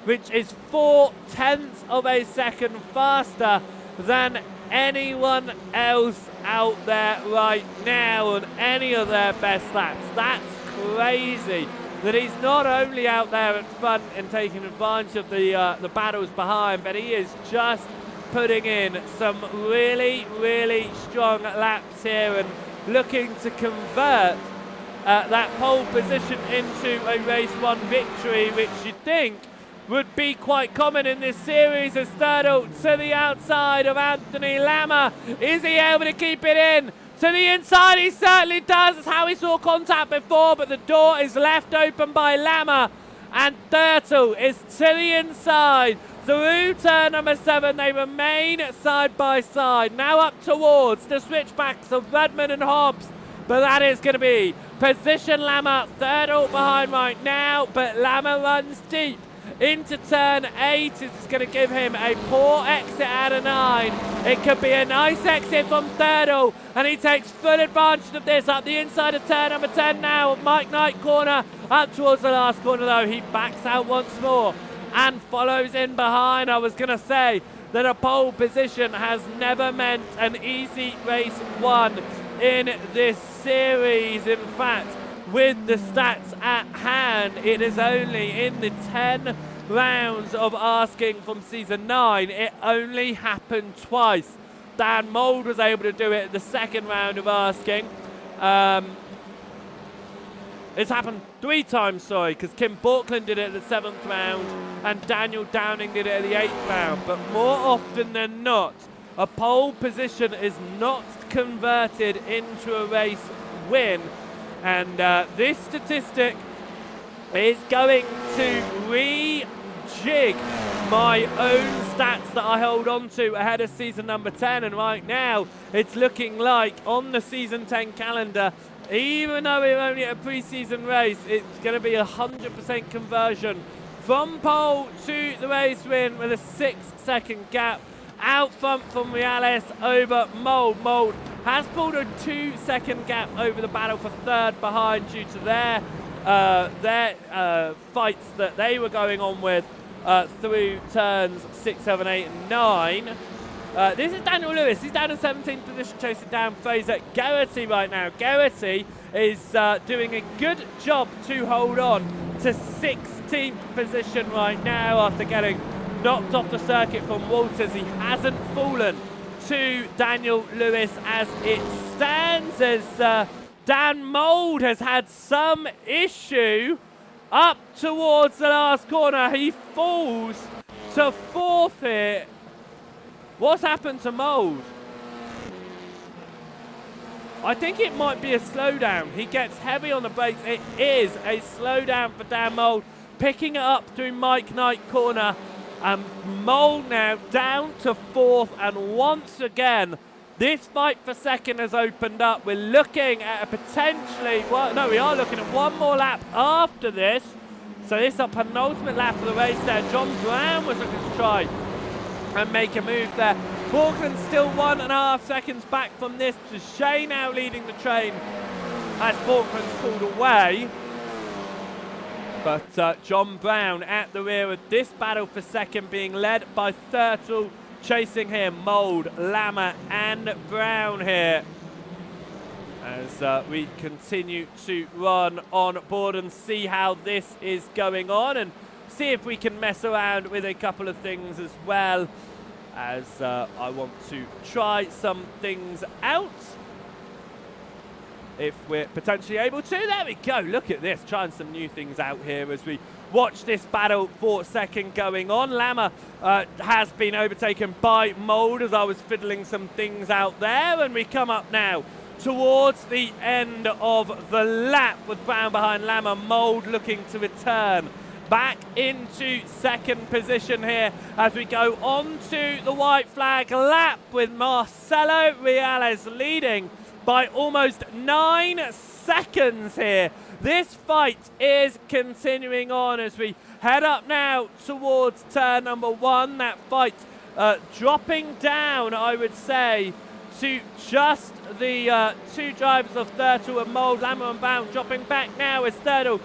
which is 0.4 of a second faster than anyone else out there right now on any of their best laps. That's crazy that he's not only out there at front and taking advantage of the battles behind, but he is just putting in some really, really strong laps here and looking to convert that pole position into a race 1 victory, which you think would be quite common in this series. As Thurtle to the outside of Anthony Lama. Is he able to keep it in? To the inside, he certainly does. That's how we saw contact before, but the door is left open by Lama, and Thurtle is to the inside. Through turn number 7, they remain side by side. Now up towards the switchbacks of Redmond and Hobbs, but that is going to be position Lama. Thurtle behind right now, but Lama runs deep into turn 8. It's going to give him a poor exit out of 9. It could be a nice exit from Thurtle, and he takes full advantage of this up the inside of turn number 10 now. Mike Knight corner, up towards the last corner though. He backs out once more and follows in behind. I was going to say that a pole position has never meant an easy race 1 in this series. In fact, with the stats at hand, it is only in the 10 rounds of asking from season 9, it only happened twice. Dan Mould was able to do it the second round of asking. It's happened 3 times, sorry, because Kim Portland did it at the 7th round and Daniel Downing did it at the 8th round. But more often than not, a pole position is not converted into a race win. And this statistic is going to rejig my own stats that I hold on to ahead of season number 10. And right now, it's looking like on the season 10 calendar, even though we're only at a pre-season race, it's going to be 100% conversion from pole to the race win with a 6-second gap. Out front from Reales over Mould. Mould has pulled a 2-second gap over the battle for 3rd behind due to their fights that they were going on with through turns 6, 7, 8 and 9. This is Daniel Lewis. He's down in 17th position, chasing down Fraser Garrity right now. Garrity is doing a good job to hold on to 16th position right now after getting knocked off the circuit from Walters. He hasn't fallen to Daniel Lewis as it stands, as Dan Mould has had some issue up towards the last corner. He falls to 4th here. What's happened to Mould? I think it might be a slowdown. He gets heavy on the brakes. It is a slowdown for Dan Mould. Picking it up through Mike Knight corner. And Mould now down to 4th. And once again, this fight for second has opened up. We're looking at a potentially... Well, no, we are looking at one more lap after this. So this is a penultimate lap of the race there. John Brown was looking to try and make a move there. Borkland's still 1.5 seconds back from this. Shea now leading the train as Borkland's pulled away. But John Brown at the rear of this battle for second, being led by Thurtle, chasing him, Mould, Lammer and Brown here. As we continue to run on board and see how this is going on, and see if we can mess around with a couple of things as well, as I want to try some things out if we're potentially able to. There we go, look at this, trying some new things out here as we watch this battle for second going on. Lammer has been overtaken by Mould as I was fiddling some things out there, and we come up now towards the end of the lap with Brown behind Lammer. Mould looking to return back into second position here as we go on to the white flag lap with Marcelo Reales leading by almost 9 seconds here. This fight is continuing on as we head up now towards turn number 1. That fight dropping down, I would say, to just the two drivers of Thurtle and Mould. Lammer and Brown dropping back now as Thurtle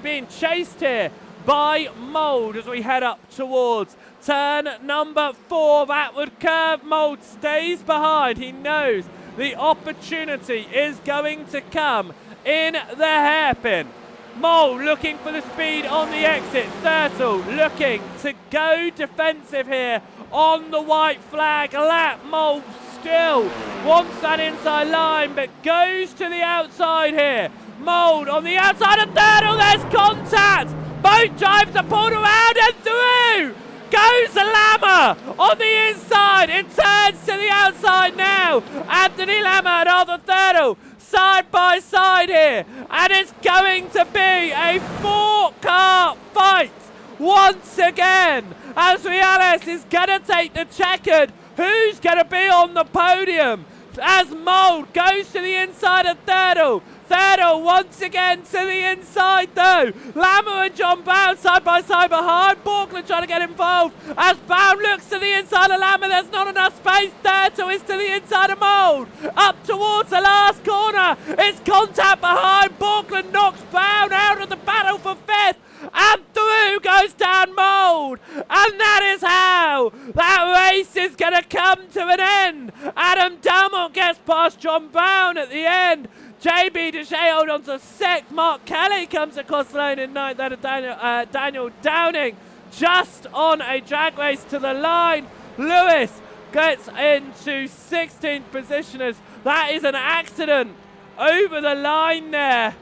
being chased here by Mould as we head up towards turn number 4. Outward curve, Mould stays behind. He knows the opportunity is going to come in the hairpin. Mould looking for the speed on the exit. Thurtle looking to go defensive here on the white flag lap. Mould still wants that inside line, but goes to the outside here. Mould on the outside of Thurtle. There's contact. Both drivers are pulled around and through. Goes Lammer on the inside. It turns to the outside now. Anthony Lammer and Arthur Thurtle side by side here. And it's going to be a 4-car fight once again, as Reales is going to take the checkered. Who's going to be on the podium? As Mould goes to the inside of Thurtle. Thurtle once again to the inside though. Lammer and John Brown side by side behind. Borkland trying to get involved. As Brown looks to the inside of Lammer, there's not enough space. Thurtle is to the inside of Mould. Up towards the last corner. It's contact behind. Borkland knocks Brown out of the battle for 5th. And through goes Dan Mould. And that is how that race is going to come to an end. Adam Dalmont gets past John Brown at the end. JB Deshay hold on to 6th. Mark Kelly comes across the lane in 9th. That is Daniel Downing just on a drag race to the line. Lewis gets into 16th position as that is an accident over the line there.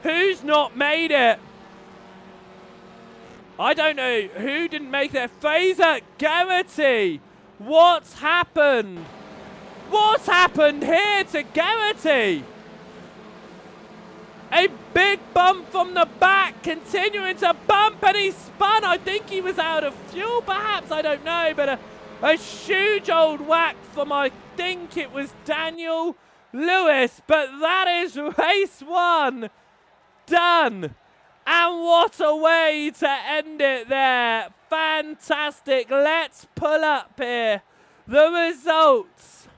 Who's not made it? I don't know who didn't make that. Fraser Garrity. What's happened? What's happened here to Garrity? A big bump from the back, continuing to bump, and he spun. I think he was out of fuel, perhaps, I don't know, but a huge old whack from, I think it was Daniel Lewis. But that is race 1 done. And what a way to end it there. Fantastic. Let's pull up here the results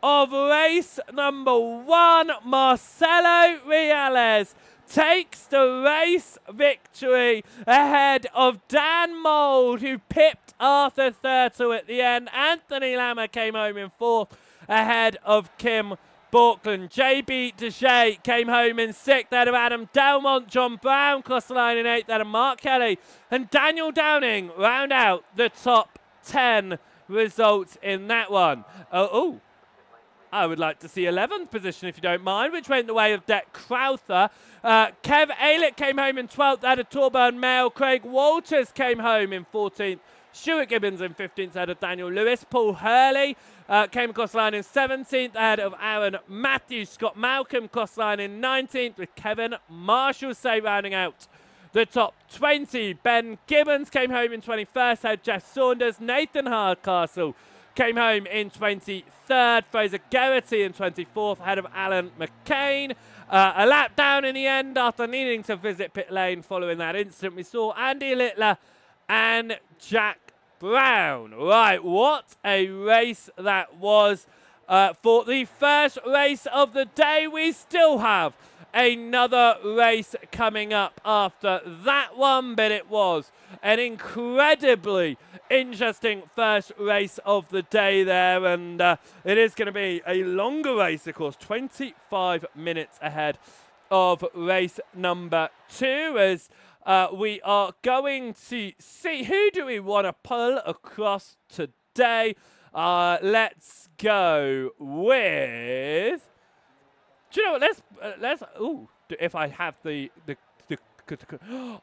of race number 1. Marcelo Reales takes the race victory ahead of Dan Mould, who pipped Arthur Thurtle at the end. Anthony Lammer came home in 4th ahead of Kim Borkland. JB Dejay came home in 6th ahead of Adam Delmont. John Brown crossed the line in 8th ahead of Mark Kelly. And Daniel Downing round out the top 10 results in that one. I would like to see 11th position, if you don't mind, which went the way of Deck Crowther. Kev Aylett came home in 12th out of Torburn Mail. Craig Walters came home in 14th. Stuart Gibbons in 15th ahead of Daniel Lewis. Paul Hurley came across the line in 17th ahead of Aaron Matthews. Scott Malcolm crossed the line in 19th with Kevin Marshall rounding out the top 20. Ben Gibbons came home in 21st ahead of Jeff Saunders. Nathan Hardcastle came home in 23rd. Fraser Geraghty in 24th ahead of Alan McCain. A lap down in the end after needing to visit pit lane following that incident. We saw Andy Littler and Jack Brown. Right, what a race that was for the first race of the day. We still have another race coming up after that one, but it was an incredibly interesting first race of the day there, and it is going to be a longer race, of course, 25 minutes ahead of race number 2, as we are going to see who do we want to pull across today. Let's go with, do you know what, let's if I have the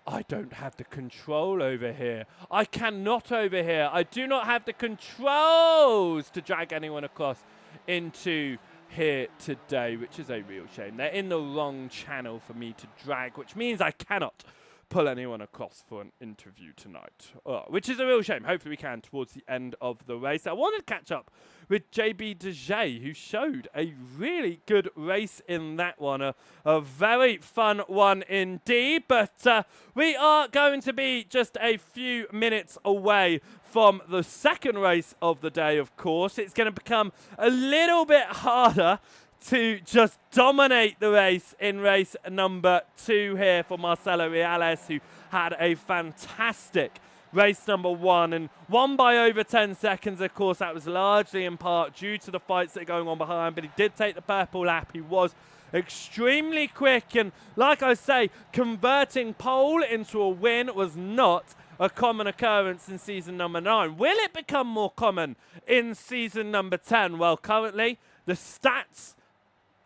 I don't have the control over here. I cannot over here. I do not have the controls to drag anyone across into here today, which is a real shame. They're in the wrong channel for me to drag, which means I cannot pull anyone across for an interview tonight, which is a real shame. Hopefully we can towards the end of the race. I wanted to catch up with JB Dejay, who showed a really good race in that one. A very fun one indeed, but we are going to be just a few minutes away from the second race of the day, of course. It's going to become a little bit harder to just dominate the race in race number 2 here for Marcelo Reales, who had a fantastic race number 1 and won by over 10 seconds. Of course, that was largely in part due to the fights that are going on behind, but he did take the purple lap. He was extremely quick, and like I say, converting pole into a win was not a common occurrence in season number 9. Will it become more common in season number 10? Well, currently, the stats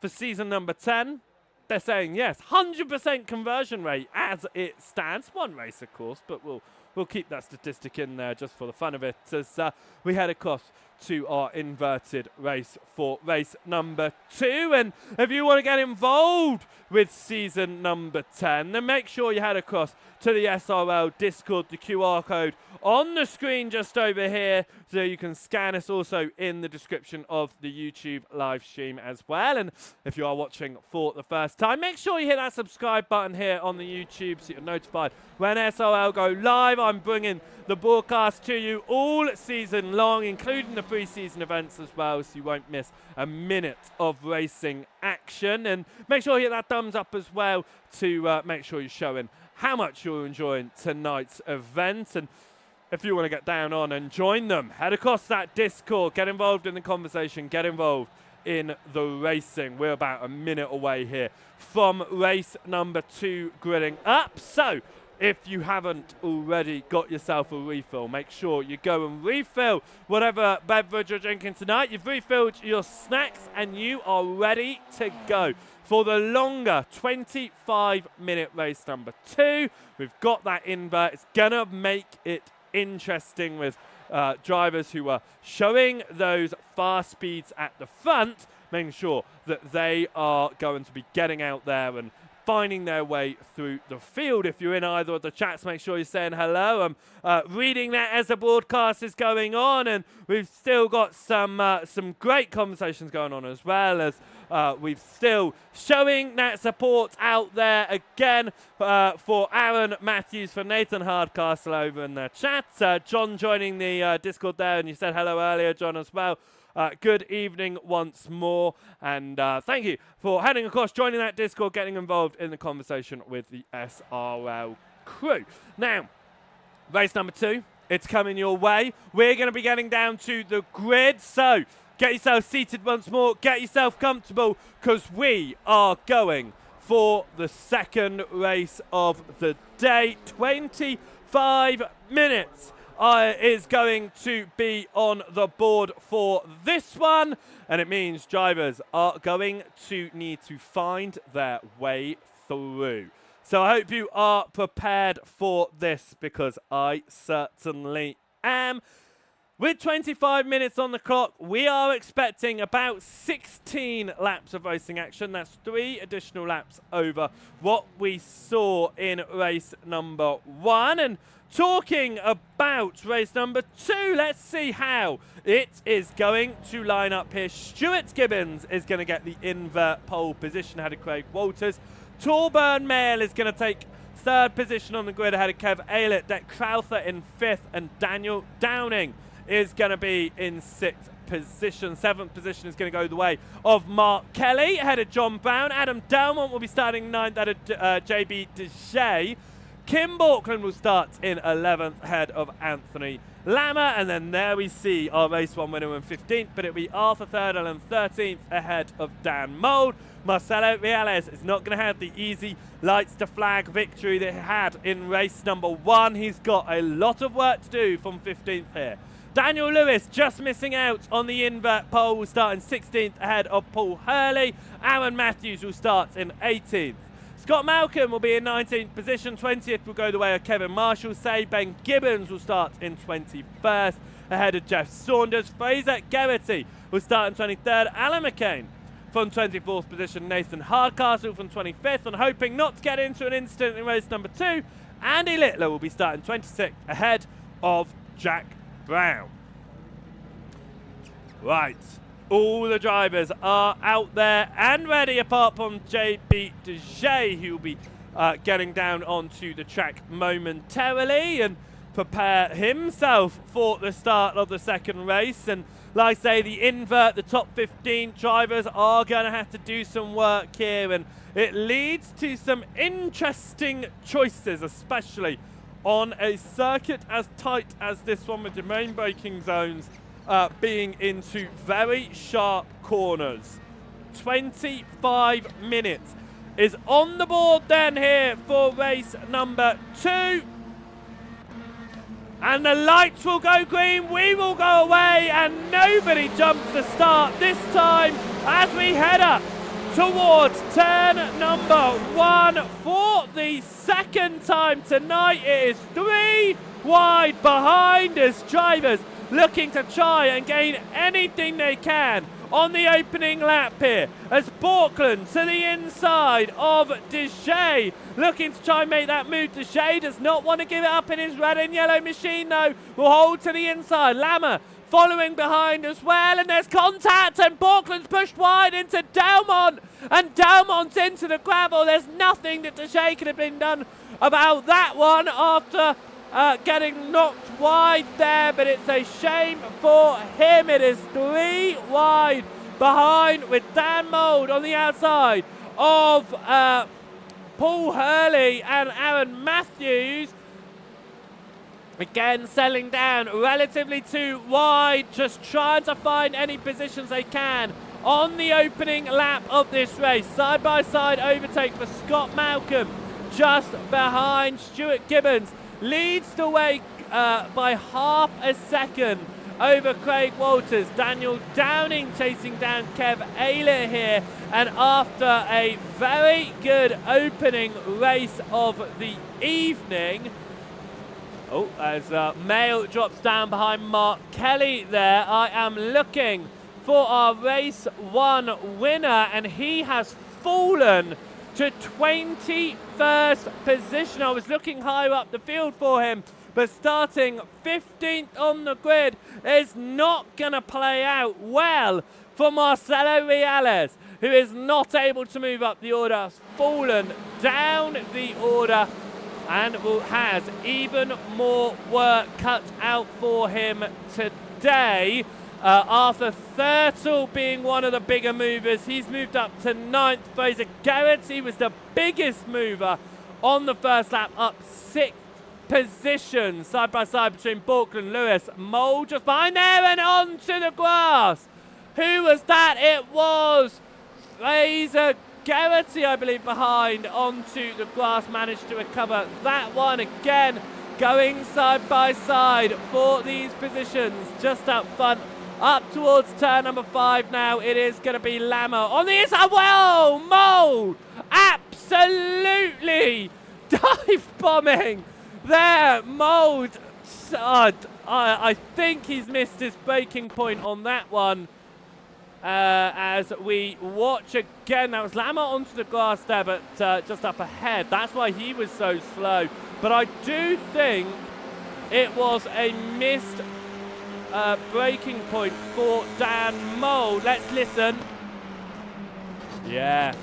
for season number 10, they're saying yes, 100% conversion rate as it stands. One race, of course, but we'll keep that statistic in there just for the fun of it as we head across to our inverted race for race number 2. And if you want to get involved with season number 10, then make sure you head across to the SRL Discord, the QR code on the screen just over here, so you can scan us, also in the description of the YouTube live stream as well. And if you are watching for the first time, make sure you hit that subscribe button here on the YouTube so you're notified when SRL go live. I'm bringing the broadcast to you all season long, including the pre-season events as well, so you won't miss a minute of racing action. And make sure you hit that thumbs up as well to make sure you're showing how much you're enjoying tonight's event. And if you want to get down on and join them, head across that Discord, get involved in the conversation, get involved in the racing. We're about a minute away here from race number 2 grilling up. So if you haven't already got yourself a refill, make sure you go and refill whatever beverage you're drinking tonight. You've refilled your snacks and you are ready to go for the longer 25-minute race number 2. We've got that invert. It's going to make it interesting with drivers who are showing those fast speeds at the front, making sure that they are going to be getting out there and finding their way through the field. If you're in either of the chats, make sure you're saying hello. I'm reading that as the broadcast is going on, and we've still got some great conversations going on as well, as we've still showing that support out there again for Aaron Matthews, for Nathan Hardcastle over in the chat. John joining the Discord there, and you said hello earlier, John, as well. good evening once more, and thank you for heading across, joining that Discord, getting involved in the conversation with the SRL crew. Now, race number 2, it's coming your way. We're going to be getting down to the grid, so get yourself seated once more, get yourself comfortable, because we are going for the second race of the day. 25 minutes is going to be on the board for this one, and it means drivers are going to need to find their way through. So I hope you are prepared for this, because I certainly am. With 25 minutes on the clock, we are expecting about 16 laps of racing action. That's 3 additional laps over what we saw in race number 1. And talking about race number 2, let's see how it is going to line up here. Stuart Gibbons is going to get the invert pole position ahead of Craig Walters. Torburn Mail is going to take 3rd position on the grid ahead of Kev Aylett. Deck Crowther in 5th, and Daniel Downing is going to be in 6th position. 7th position is going to go the way of Mark Kelly ahead of John Brown. Adam Delmont will be starting 9th ahead of JB Deshay. Kim Borkland will start in 11th ahead of Anthony Lammer. And then there we see our race 1 winner in 15th, but it'll be Arthur Thirdal in 13th ahead of Dan Mould. Marcelo Reales is not going to have the easy lights to flag victory that he had in race number 1. He's got a lot of work to do from 15th here. Daniel Lewis just missing out on the invert pole, will start in 16th ahead of Paul Hurley. Aaron Matthews will start in 18th. Scott Malcolm will be in 19th position. 20th will go the way of Kevin Marshall. Ben Gibbons will start in 21st ahead of Jeff Saunders. Fraser Geraghty will start in 23rd. Alan McCain from 24th position. Nathan Hardcastle from 25th, and hoping not to get into an incident in race number 2, Andy Littler will be starting 26th ahead of Jack Brown. Right, all the drivers are out there and ready, apart from JB Deshay, who will be getting down onto the track momentarily and prepare himself for the start of the second race. And like I say, the invert, the top 15 drivers are going to have to do some work here, and it leads to some interesting choices, especially on a circuit as tight as this one, with the main braking zones being into very sharp corners. 25 minutes is on the board then here for race number 2. And the lights will go green, we will go away, and nobody jumps the start this time as we head up towards turn number 1 for the second time tonight. It is 3 wide behind as drivers looking to try and gain anything they can on the opening lap here, as Borkland to the inside of Deshay, looking to try and make that move. Deshay does not want to give it up in his red and yellow machine though, will hold to the inside. Lammer following behind as well, and there's contact, and Borkland's pushed wide into Delmont, and Delmont's into the gravel. There's nothing that Deshay could have been done about that one after getting knocked wide there, but it's a shame for him. It is 3 wide behind, with Dan Mould on the outside of Paul Hurley and Aaron Matthews. Again, settling down relatively too wide, just trying to find any positions they can on the opening lap of this race. Side-by-side overtake for Scott Malcolm, just behind Stuart Gibbons. Leads the way by half a second over Craig Walters. Daniel Downing chasing down Kev Aylett here, and after a very good opening race of the evening, as Mail drops down behind Mark Kelly there, I am looking for our race 1 winner, and he has fallen to 21st position. I was looking higher up the field for him, but starting 15th on the grid is not going to play out well for Marcelo Reales, who is not able to move up the order, has fallen down the order, and has even more work cut out for him today. Arthur Thurtle being one of the bigger movers. He's moved up to 9th. Fraser Garrity was the biggest mover on the first lap, up 6th position. Side by side between Borkland, Lewis, Mole just behind there and onto the grass. Who was that? It was Fraser Garrity, I believe, behind onto the grass. Managed to recover that one again. Going side by side for these positions just up front. Up towards turn number 5 now. It is going to be Lamo on the inside. Well, Mole absolutely dive bombing there. Mole, I think he's missed his breaking point on that one. As we watch again, that was Lamo onto the grass there, but just up ahead. That's why he was so slow. But I do think it was a missed breaking point for Dan Mole. Let's listen. Yeah,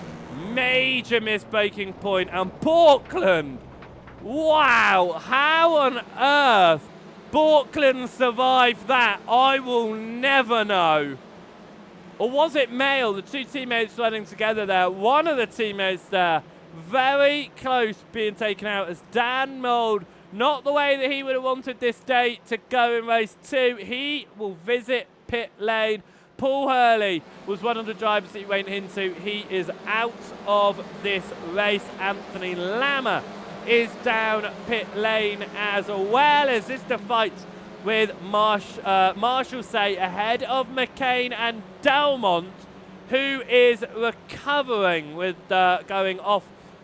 major missed breaking point. And Portland, wow, how on earth Portland survived that, I will never know. Or was it Mail, the two teammates running together there? One of the teammates there, very close being taken out as Dan Mould. Not the way that he would have wanted this day to go in race 2. He will visit pit lane. Paul Hurley was one of the drivers that he went into. He is out of this race. Anthony Lammer is down pit lane as well. As this the fight with Marshall Say ahead of McCain and Delmont, who is recovering with going off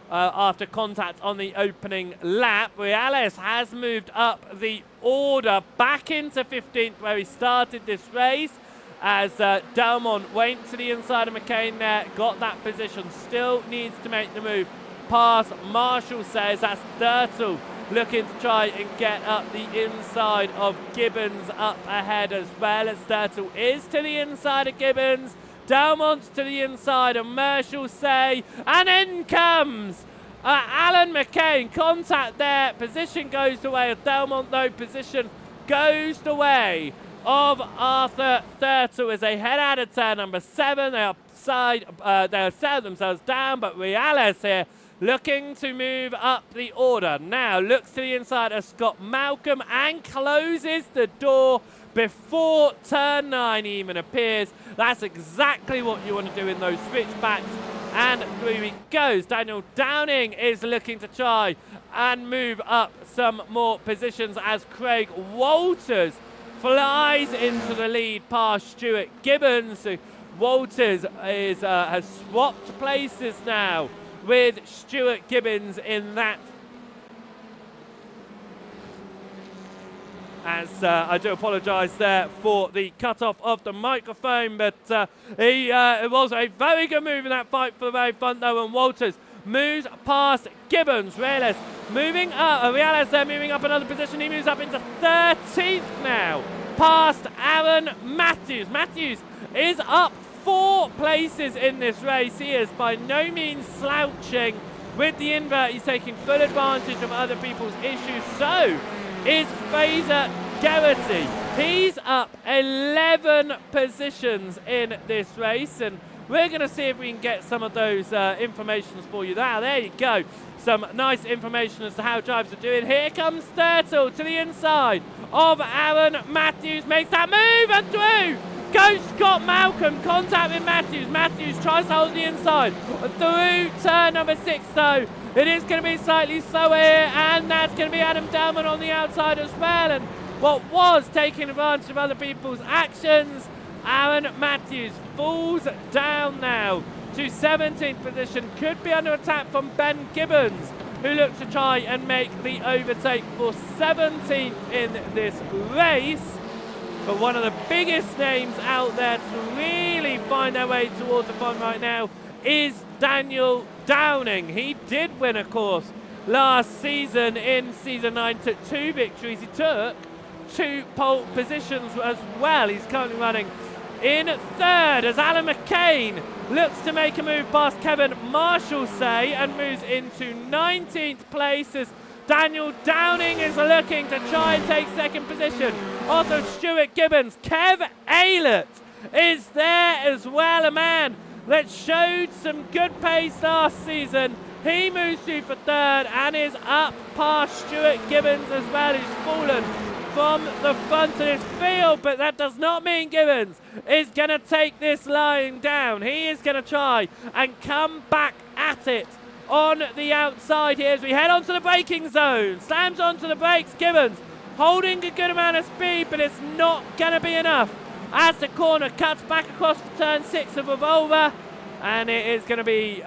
after contact on the opening lap. Reales has moved up the order back into 15th where he started this race, as Delmont went to the inside of McCain there, got that position, still needs to make the move past Marshall Says. That's Thurtle looking to try and get up the inside of Gibbons up ahead as well, as Thurtle is to the inside of Gibbons. Delmont's to the inside of Marshall Say, and in comes Alan McCain. Contact there, position goes the way of Delmont though, position goes the way of Arthur Thurtle as they head out of turn number 7. They are settled themselves down, but Reales here looking to move up the order. Now looks to the inside of Scott Malcolm and closes the door before turn 9 even appears. That's exactly what you want to do in those switchbacks. And through he goes. Daniel Downing is looking to try and move up some more positions as Craig Walters flies into the lead past Stuart Gibbons. Walters is, has swapped places now with Stuart Gibbons in that. As I do apologise there for the cut-off of the microphone, but it was a very good move in that fight for the very front though, and Walters moves past Gibbons. Reales moving up, Reales there moving up another position. He moves up into 13th now, past Aaron Matthews. Matthews is up 4 places in this race. He is by no means slouching with the invert. He's taking full advantage of other people's issues. So is Fraser Garrity. He's up 11 positions in this race, and we're going to see if we can get some of those informations for you. There you go. Some nice information as to how drives are doing. Here comes Thurtle to the inside of Aaron Matthews. Makes that move and through goes Scott Malcolm. Contact with Matthews. Matthews tries to hold the inside. Through turn number 6 though. It is going to be slightly slower here, and that's going to be Adam Delman on the outside as well. And what was taking advantage of other people's actions, Aaron Matthews falls down now to 17th position. Could be under attack from Ben Gibbons, who looks to try and make the overtake for 17th in this race. But one of the biggest names out there to really find their way towards the front right now is Daniel Downing. He did win, of course, last season in Season 9. Took 2 victories. He took 2 pole positions as well. He's currently running in 3rd as Alan McCain looks to make a move past Kevin Marshall Say and moves into 19th place as Daniel Downing is looking to try and take second position. Also, Stuart Gibbons. Kev Aylett is there as well, a man that showed some good pace last season. He moves through for third and is up past Stuart Gibbons as well, who's fallen from the front of this field, but that does not mean Gibbons is going to take this line down. He is going to try and come back at it on the outside here as we head onto the braking zone. Slams onto the brakes. Gibbons holding a good amount of speed, but it's not going to be enough as the corner cuts back across turn 6 of Revolver, and it is going to be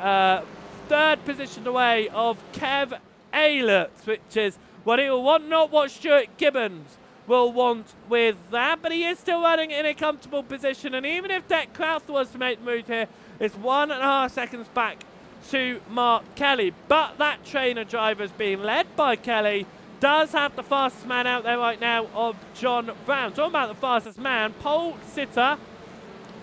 third position away of Kev Aylett, which is what he will want, not what Stuart Gibbons will want with that, but he is still running in a comfortable position, and even if Deck Crowther was to make the move here, it's 1.5 seconds back to Mark Kelly. But that trainer driver is being led by Kelly, does have the fastest man out there right now of John Brown. Talking about the fastest man, pole sitter,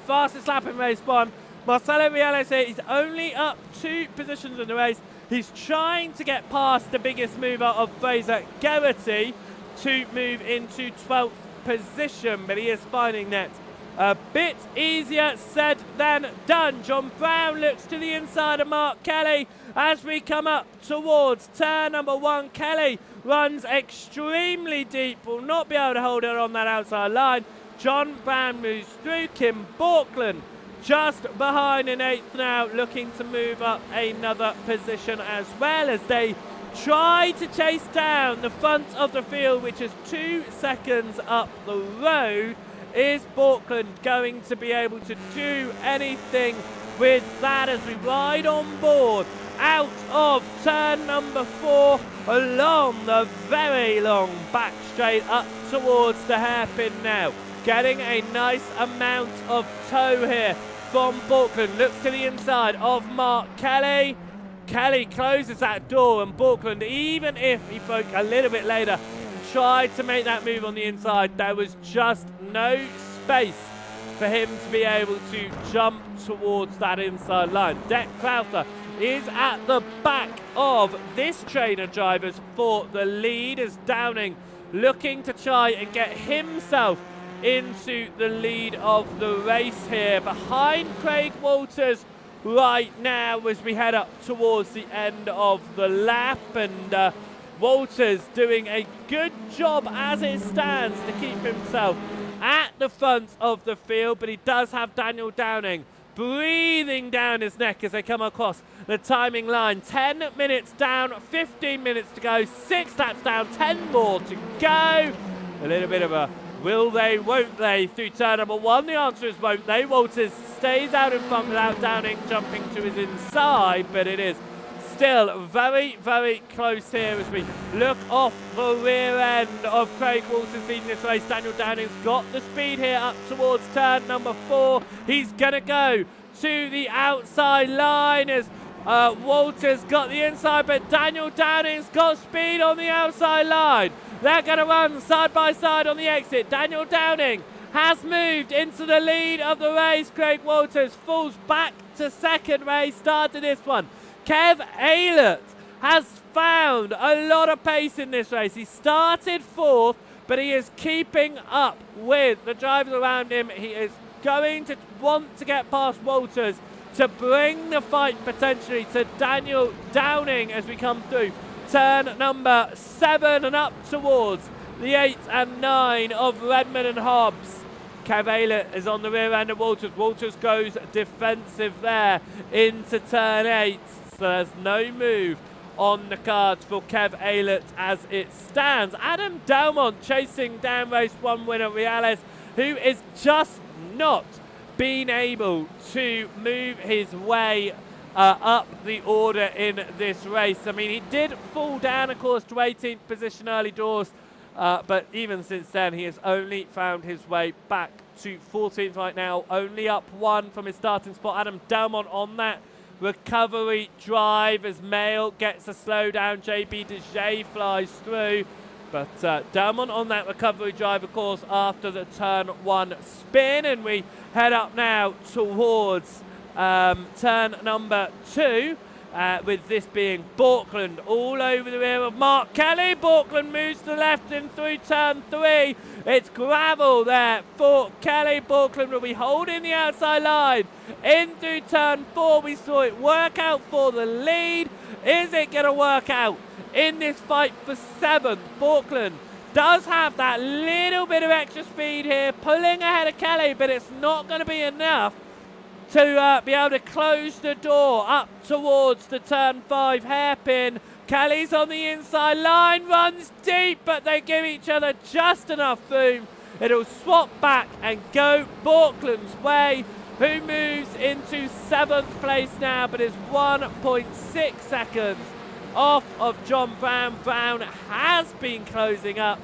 fastest lap in race 1. Marcelo Reales here, he's only up 2 positions in the race. He's trying to get past the biggest mover of Fraser Geraghty to move into 12th position, but he is finding that a bit easier said than done. John Brown looks to the inside of Mark Kelly as we come up towards turn number 1. Kelly runs extremely deep, will not be able to hold it on that outside line. John Brown moves through. Kim Borkland just behind in 8th now, looking to move up another position as well as they try to chase down the front of the field, which is 2 seconds up the road. Is Borkland going to be able to do anything with that as we ride on board out of turn number 4 along the very long back straight up towards the hairpin now? Getting a nice amount of toe here from Borkland. Looks to the inside of Mark Kelly. Kelly closes that door, and Borkland, even if he broke a little bit later, tried to make that move on the inside. There was just no space for him to be able to jump towards that inside line. Deck Crowther is at the back of this trainer drivers for the lead as Downing looking to try and get himself into the lead of the race here behind Craig Walters right now as we head up towards the end of the lap, and Walters doing a good job as it stands to keep himself at the front of the field, but he does have Daniel Downing breathing down his neck as they come across the timing line. 10 minutes down, 15 minutes to go, 6 laps down, 10 more to go. A little bit of a will they, won't they through turn number 1? The answer is won't they. Walters stays out in front without Downing jumping to his inside, but it is still very, very close here as we look off the rear end of Craig Walters leading this race. Daniel Downing's got the speed here up towards turn number 4. He's going to go to the outside line as Walters got the inside, but Daniel Downing's got speed on the outside line. They're going to run side by side on the exit. Daniel Downing has moved into the lead of the race. Craig Walters falls back to second where he started this one. Kev Aylett has found a lot of pace in this race. He started 4th, but he is keeping up with the drivers around him. He is going to want to get past Walters to bring the fight potentially to Daniel Downing as we come through turn number 7 and up towards the 8 and 9 of Redmond and Hobbs. Kev Aylett is on the rear end of Walters. Walters goes defensive there into turn 8. So there's no move on the cards for Kev Aylett as it stands. Adam Delmont chasing down race 1 winner Reales, who is just not being able to move his way up the order in this race. I mean, he did fall down, of course, to 18th position early doors, but even since then, he has only found his way back to 14th right now, only up 1 from his starting spot. Adam Delmont on that recovery drive as Mail gets a slowdown. JB DeJay flies through, but Delmont on that recovery drive, of course, after the turn 1 spin, and we head up now towards turn number 2 with this being Borkland all over the rear of Mark Kelly. Borkland moves to the left in through turn 3. It's gravel there for Kelly. Borkland will be holding the outside line in through turn 4. We saw it work out for the lead. Is it going to work out in this fight for 7th? Borkland does have that little bit of extra speed here, pulling ahead of Kelly, but it's not going to be enough to be able to close the door up towards the turn 5 hairpin. Kelly's on the inside line, runs deep, but they give each other just enough room. It'll swap back and go Borkland's way, who moves into 7th place now, but is 1.6 seconds off of John Brown. Brown has been closing up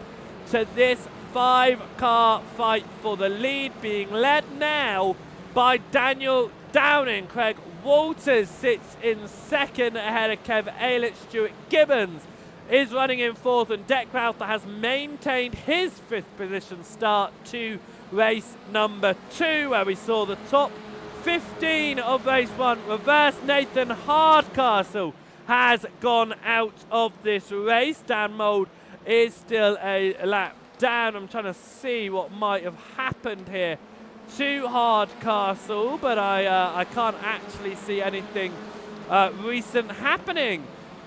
to this 5-car fight for the lead, being led now by Daniel Downing. Craig Walters sits in 2nd ahead of Kev Aylett. Stuart Gibbons is running in 4th, and Deck Crowther has maintained his 5th position start to race number 2, where we saw the top 15 of race 1 reverse. Nathan Hardcastle has gone out of this race. Dan Mould is still a lap down. I'm trying to see what might have happened here to Hardcastle, but I can't actually see anything recent happening.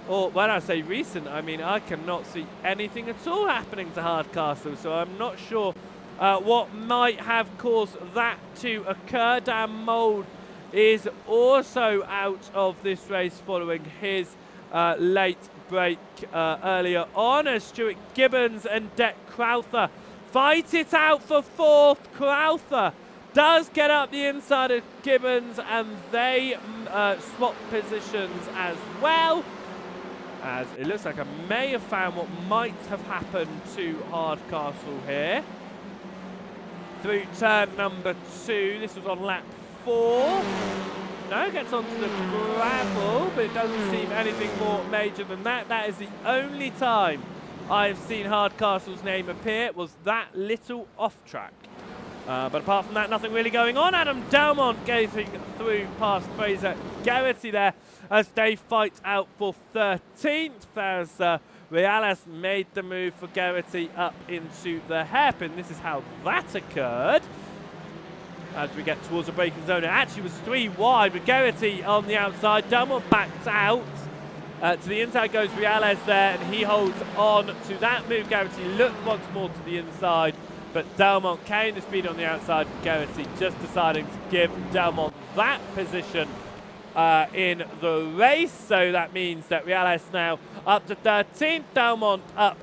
Or when I say recent, I mean I cannot see anything at all happening to Hardcastle, so I'm not sure what might have caused that to occur. Dan Mould is also out of this race following his late break earlier on, as Stuart Gibbons and Deck Crowther fight it out for 4th. Crowther does get up the inside of Gibbons, and they swap positions as well, as it looks like I may have found what might have happened to Hardcastle here. Through turn number 2, this was on lap 4. No, gets onto the gravel, but it doesn't seem anything more major than that. That is the only time I've seen Hardcastle's name appear, was that little off track. But apart from that, nothing really going on. Adam Delmont gazing through past Fraser Garrity there as they fight out for 13th, as Reales made the move for Garrity up into the hairpin. This is how that occurred. As we get towards the braking zone, it actually was 3 wide with Garrity on the outside. Delmont backs out. To the inside goes Reales there, and he holds on to that move. Garrity looked once more to the inside, but Delmont carrying the speed on the outside. Garrity just deciding to give Delmont that position in the race. So that means that Reales now up to 13th. Delmont up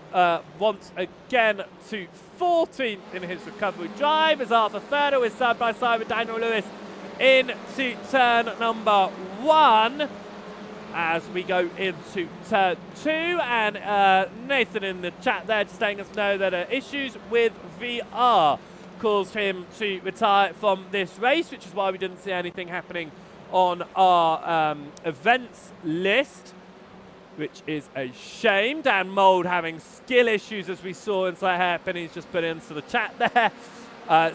once again to 14th in his recovery drive, as Arthur Thurder is side by side with Daniel Lewis into turn number 1. As we go into turn 2, and Nathan in the chat there just letting us know that issues with VR caused him to retire from this race, which is why we didn't see anything happening on our events list, which is a shame. Dan Mould having skill issues, as we saw inside hairpin. He's just put into the chat there.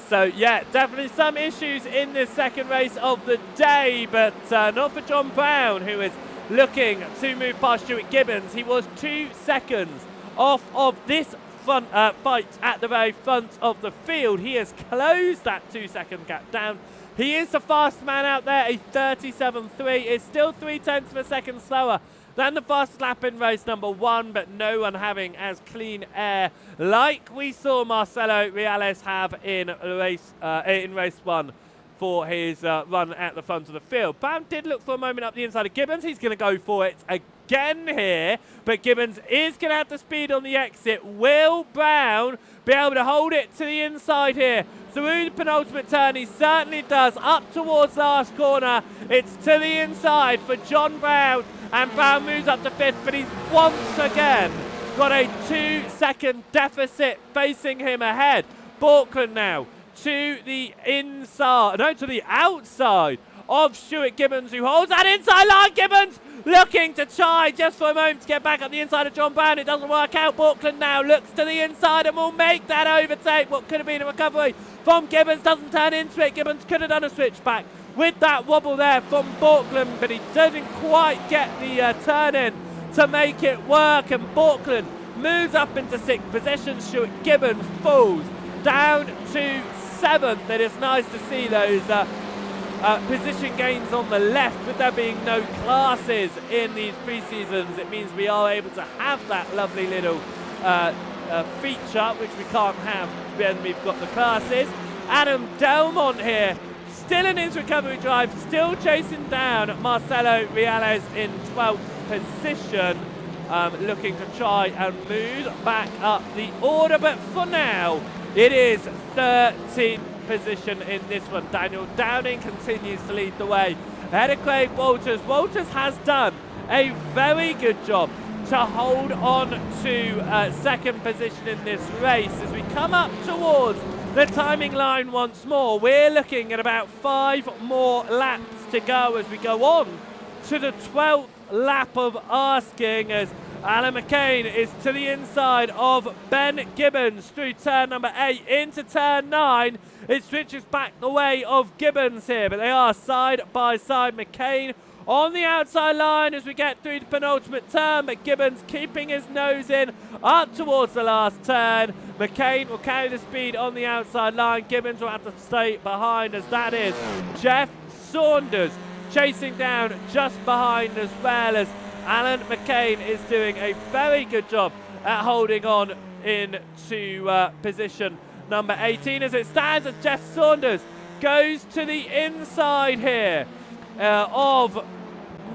So yeah, definitely some issues in this second race of the day, but not for John Brown, who is looking to move past Stuart Gibbons. He was 2 seconds off of this front fight at the very front of the field. He has closed that 2-second gap down. He is the fastest man out there, a 37.3. It's still 0.3 of a second slower than the fastest lap in race number 1, but no one having as clean air like we saw Marcelo Reales have in race 1 for his run at the front of the field. Brown did look for a moment up the inside of Gibbons. He's going to go for it again here, but Gibbons is going to have the speed on the exit. Will Brown be able to hold it to the inside here through the penultimate turn? He certainly does. Up towards last corner. It's to the inside for John Brown, and Brown moves up to 5th, but he's once again got a 2-second deficit facing him ahead. Borkland now to the inside, no, to the outside of Stuart Gibbons, who holds that inside line. Gibbons looking to try just for a moment to get back up the inside of John Brown. It doesn't work out. Borkland now looks to the inside and will make that overtake. What could have been a recovery from Gibbons doesn't turn into it. Gibbons could have done a switchback, with that wobble there from Borkland, but he doesn't quite get the turn in to make it work, and Borkland moves up into 6th position. Stuart Gibbons falls down to 7th. It is nice to see those position gains on the left. With there being no classes in these pre-seasons, it means we are able to have that lovely little feature, which we can't have when we've got the classes. Adam Delmont here, still in his recovery drive, still chasing down Marcelo Reales in 12th position, looking to try and move back up the order, but for now it is 13th position in this one. Daniel Downing continues to lead the way ahead of Craig Walters. Walters has done a very good job to hold on to 2nd position in this race. As we come up towards the timing line once more, we're looking at about 5 more laps to go as we go on to the 12th lap of asking, as Alan McCain is to the inside of Ben Gibbons through turn number 8 into turn 9. It switches back the way of Gibbons here, but they are side by side. McCain on the outside line as we get through the penultimate turn, but Gibbons keeping his nose in up towards the last turn. McCain will carry the speed on the outside line. Gibbons will have to stay behind, as that is Jeff Saunders chasing down just behind, as well as Alan McCain is doing a very good job at holding on into position number 18 as it stands, as Jeff Saunders goes to the inside here of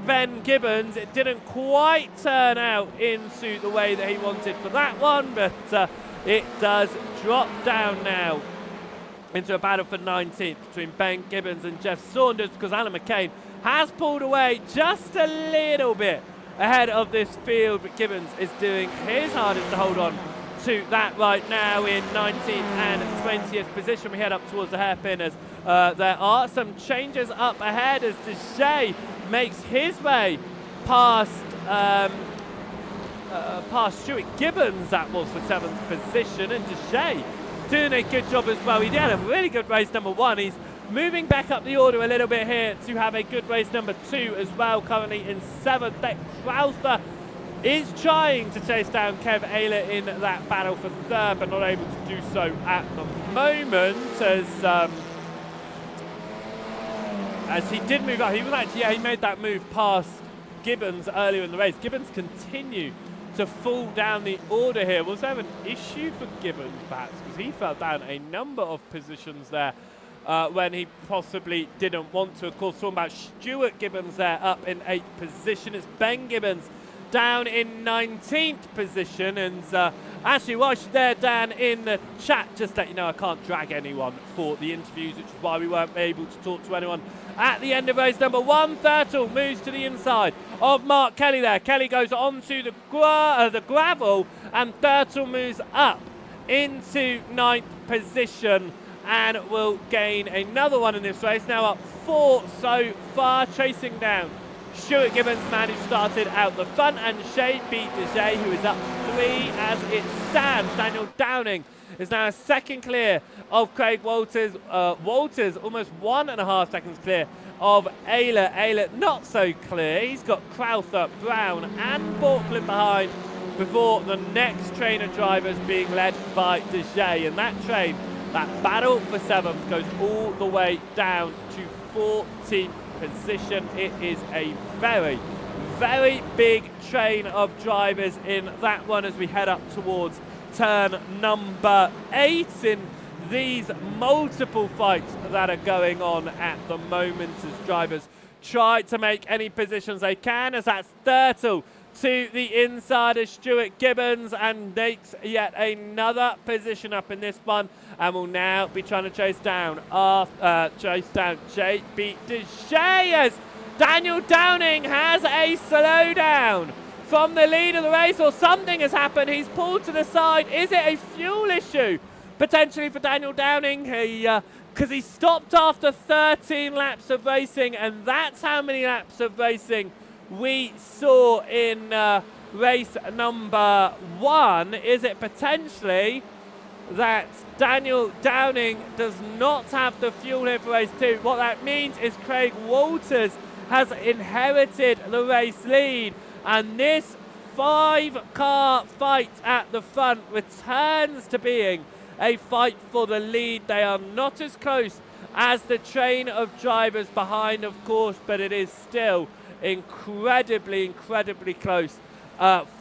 Ben Gibbons. It didn't quite turn out into the way that he wanted for that one, but it does drop down now into a battle for 19th between Ben Gibbons and Jeff Saunders, because Alan McCain has pulled away just a little bit ahead of this field, but Gibbons is doing his hardest to hold on to that right now in 19th and 20th position. We head up towards the hairpin as there are some changes up ahead as Deshay makes his way past Stuart Gibbons. That was for 7th position, and Deshay doing a good job as well. He did a really good race number 1. He's moving back up the order a little bit here to have a good race number 2 as well, currently in 7th. That Crowther is trying to chase down Kev Ayler in that battle for 3rd, but not able to do so at the moment, as he did move up. He was actually, he made that move past Gibbons earlier in the race. Gibbons continue to fall down the order here. Was there an issue for Gibbons perhaps, because he fell down a number of positions there when he possibly didn't want to. Of course, talking about Stuart Gibbons there up in 8th position. It's Ben Gibbons down in 19th position, and actually whilst you're there, Dan, in the chat, just let you know I can't drag anyone for the interviews, which is why we weren't able to talk to anyone at the end of race number 1. Thurtle moves to the inside of Mark Kelly there. Kelly goes onto the gravel, and Thurtle moves up into 9th position and will gain another one in this race. Now up 4 so far, chasing down Stuart Gibbons, man who started out the front, and Shay beat Deshay, who is up 3 as it stands. Daniel Downing is now 2nd clear of Craig Walters. Walters almost 1.5 seconds clear of Ayler. Ayler not so clear. He's got Crowther, Brown and Borkland behind before the next train of drivers being led by Deshay. And that train, that battle for 7th, goes all the way down to 14th position. It is a very, very big train of drivers in that one as we head up towards turn number 8 in these multiple fights that are going on at the moment as drivers try to make any positions they can, as that's Thurtle to the inside of Stuart Gibbons and makes yet another position up in this one, and will now be trying to chase down JB Deshay as Daniel Downing has a slowdown from the lead of the race, or something has happened. He's pulled to the side. Is it a fuel issue potentially for Daniel Downing? Because he stopped after 13 laps of racing, and that's how many laps of racing we saw in race number 1. Is it potentially that Daniel Downing does not have the fuel here for race 2. What that means is Craig Walters has inherited the race lead, and this 5-car fight at the front returns to being a fight for the lead. They are not as close as the train of drivers behind, of course, but it is still incredibly close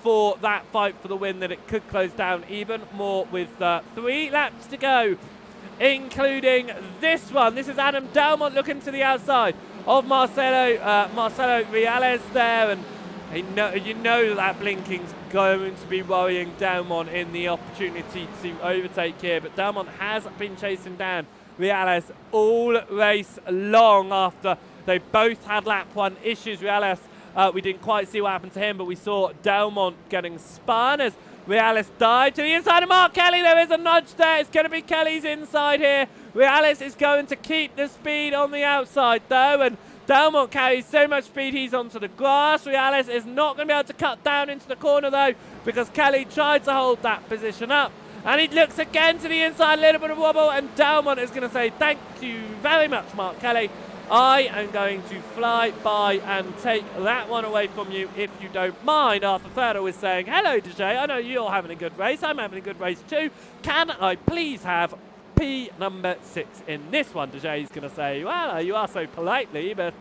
for that fight for the win, that it could close down even more with 3 laps to go, including this one. This is Adam Delmont looking to the outside of Marcelo Reales there, and you know that blinking's going to be worrying Delmont in the opportunity to overtake here, but Delmont has been chasing down Reales all race long after they both had lap 1 issues. Reales, we didn't quite see what happened to him, but we saw Delmont getting spun as Reales died to the inside of Mark Kelly. There is a nudge there. It's going to be Kelly's inside here. Reales is going to keep the speed on the outside though, and Delmont carries so much speed he's onto the grass. Reales is not going to be able to cut down into the corner though, because Kelly tried to hold that position up. And he looks again to the inside, a little bit of wobble, and Delmont is going to say, thank you very much, Mark Kelly. I am going to fly by and take that one away from you if you don't mind. Arthur Thurtle is saying, hello, DJ. I know you're having a good race. I'm having a good race too. Can I please have P number 6 in this one? DJ is going to say, well, you are so politely, but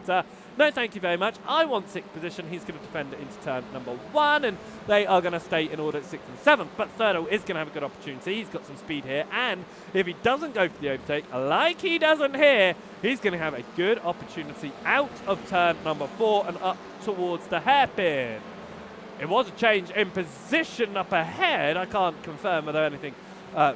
no, thank you very much. I want 6th position. He's going to defend it into turn number 1, and they are going to stay in order at 6th and 7th. But Thurtle is going to have a good opportunity. He's got some speed here, and if he doesn't go for the overtake, like he doesn't here, he's going to have a good opportunity out of turn number 4 and up towards the hairpin. It was a change in position up ahead. I can't confirm whether anything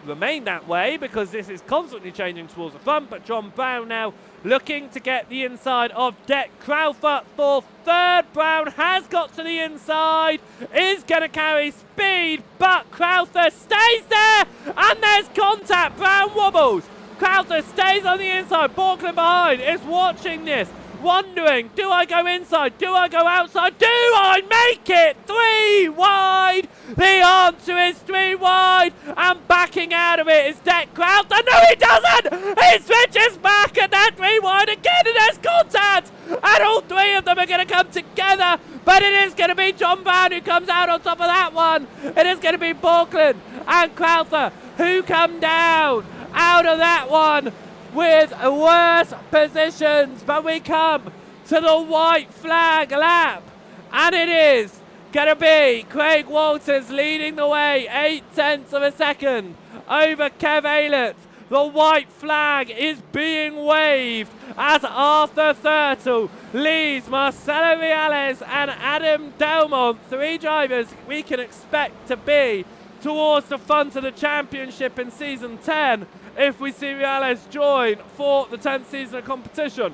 remained that way, because this is constantly changing towards the front, but John Brown now looking to get the inside of Deck Crowther for 3rd. Brown has got to the inside, is going to carry speed, but Crowther stays there, and there's contact. Brown wobbles. Crowther stays on the inside. Borkland behind is watching this, wondering, do I go inside? Do I go outside? Do I make it? 3 wide. The answer is 3 wide. And backing out of it is Deck Crowther. No, he doesn't. He switches back, and then 3 wide again, and there's contact. And all 3 of them are going to come together. But it is going to be John Brown who comes out on top of that one. It is going to be Borkland and Crowther who come down out of that one with worse positions. But we come to the white flag lap, and it is going to be Craig Walters leading the way 0.8 of a second over Kev Aylett. The white flag is being waved as Arthur Thurtle leads Marcelo Reales and Adam Delmont, 3 drivers we can expect to be towards the front of the championship in season 10 if we see Reales join for the 10th season of competition.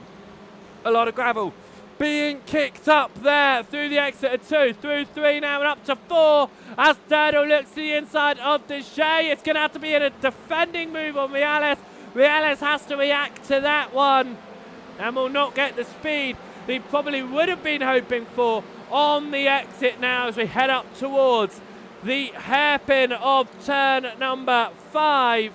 A lot of gravel being kicked up there through the exit of 2, through 3 now and up to 4 as Durdle looks to the inside of Deshay. It's going to have to be a defending move on Reales. Reales has to react to that one and will not get the speed he probably would have been hoping for on the exit now as we head up towards the hairpin of turn number 5.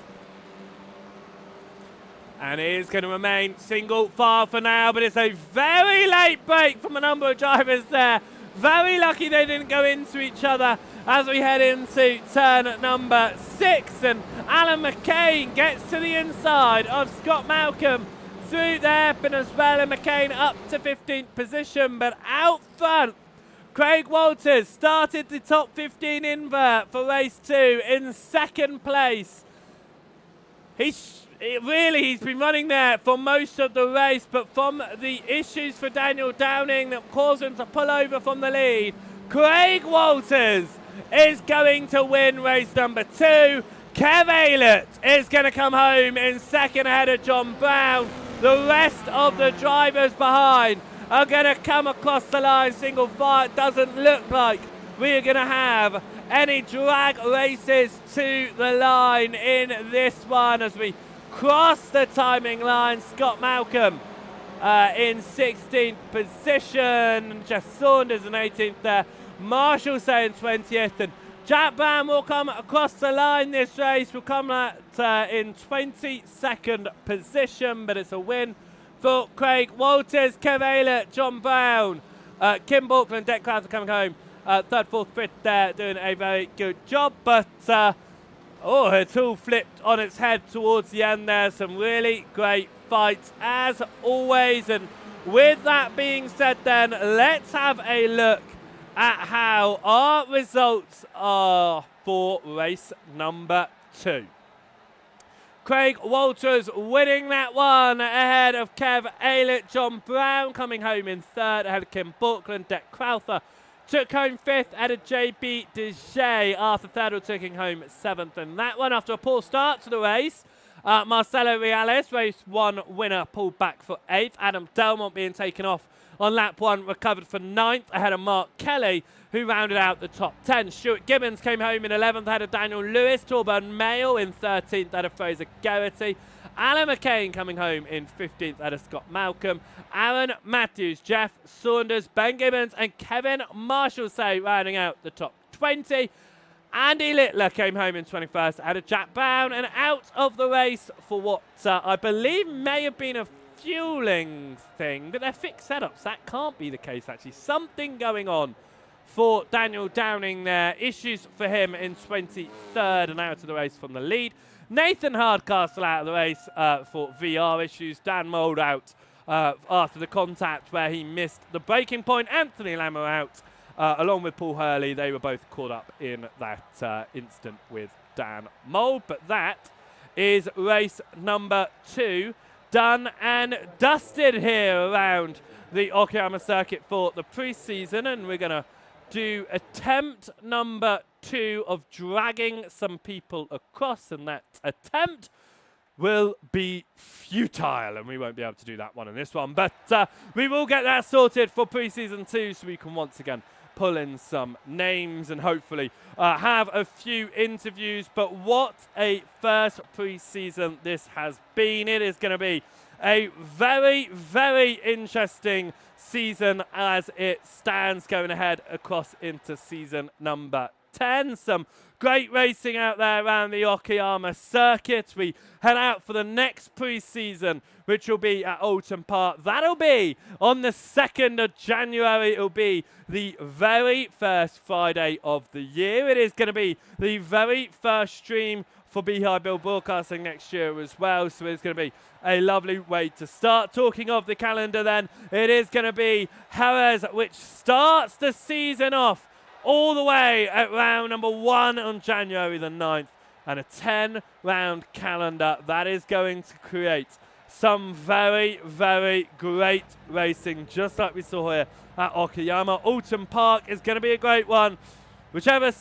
And it is going to remain single file for now, but it's a very late break from a number of drivers there. Very lucky they didn't go into each other as we head into turn number 6. And Alan McCain gets to the inside of Scott Malcolm through the hairpin as well. And McCain up to 15th position, but out front, Craig Walters started the top 15 invert for race 2 in 2nd place. He's been running there for most of the race, but from the issues for Daniel Downing that caused him to pull over from the lead, Craig Walters is going to win race number 2. Kev Aylett is going to come home in 2nd ahead of John Brown. The rest of the drivers behind are going to come across the line single file. It doesn't look like we are going to have any drag races to the line in this one as we cross the timing line. Scott Malcolm in 16th position. Jeff Saunders in 18th there. Marshall saying 20th. And Jack Brown will come across the line this race. Will come at in 22nd position, but it's a win for Craig Walters, Kev Aylett, John Brown, Kim Borkland, Deck Crowther coming home. Third, fourth, fifth there, doing a very good job. But, it's all flipped on its head towards the end there. Some really great fights, as always. And with that being said then, let's have a look at how our results are for race number 2. Craig Walters winning that one ahead of Kev Aylett. John Brown coming home in third ahead of Kim Borkland. Deck Crowther took home fifth ahead of JB DeJay. Arthur Thirdle taking home seventh in that one. After a poor start to the race, Marcelo Reales, race 1 winner, pulled back for 8th. Adam Delmont being taken off on lap 1, recovered for 9th ahead of Mark Kelly, who rounded out the top 10. Stuart Gibbons came home in 11th ahead of Daniel Lewis. Torburn Mayle in 13th ahead of Fraser Geraghty. Alan McCain coming home in 15th ahead of Scott Malcolm. Aaron Matthews, Jeff Saunders, Ben Gibbons and Kevin Marshall rounding out the top 20. Andy Littler came home in 21st ahead of Jack Brown, and out of the race for what I believe may have been a fueling thing, but they're fixed setups. That can't be the case, actually. Something going on for Daniel Downing there. Issues for him in 23rd and out of the race from the lead. Nathan Hardcastle out of the race for VR issues. Dan Mould out after the contact where he missed the braking point. Anthony Lammer out along with Paul Hurley. They were both caught up in that incident with Dan Mould. But that is race number 2. Done and dusted here around the Okayama circuit for the pre-season, and we're going to do attempt number 2 of dragging some people across, and that attempt will be futile, and we won't be able to do that one in this one, but we will get that sorted for pre-season 2 so we can once again pull in some names and hopefully have a few interviews. But what a first pre-season this has been. It is going to be a very, very interesting season as it stands going ahead across into season number 10. Some great racing out there around the Okayama circuit. We head out for the next pre-season, which will be at Alton Park. That'll be on the 2nd of January. It'll be the very first Friday of the year. It is going to be the very first stream for Beehive Bill Broadcasting next year as well, so it's going to be a lovely way to start. Talking of the calendar then, it is going to be Jerez, which starts the season off all the way at round number 1 on January the 9th, and a 10-round calendar. That is going to create some very, very great racing, just like we saw here at Okayama. Alton Park is going to be a great one. Whichever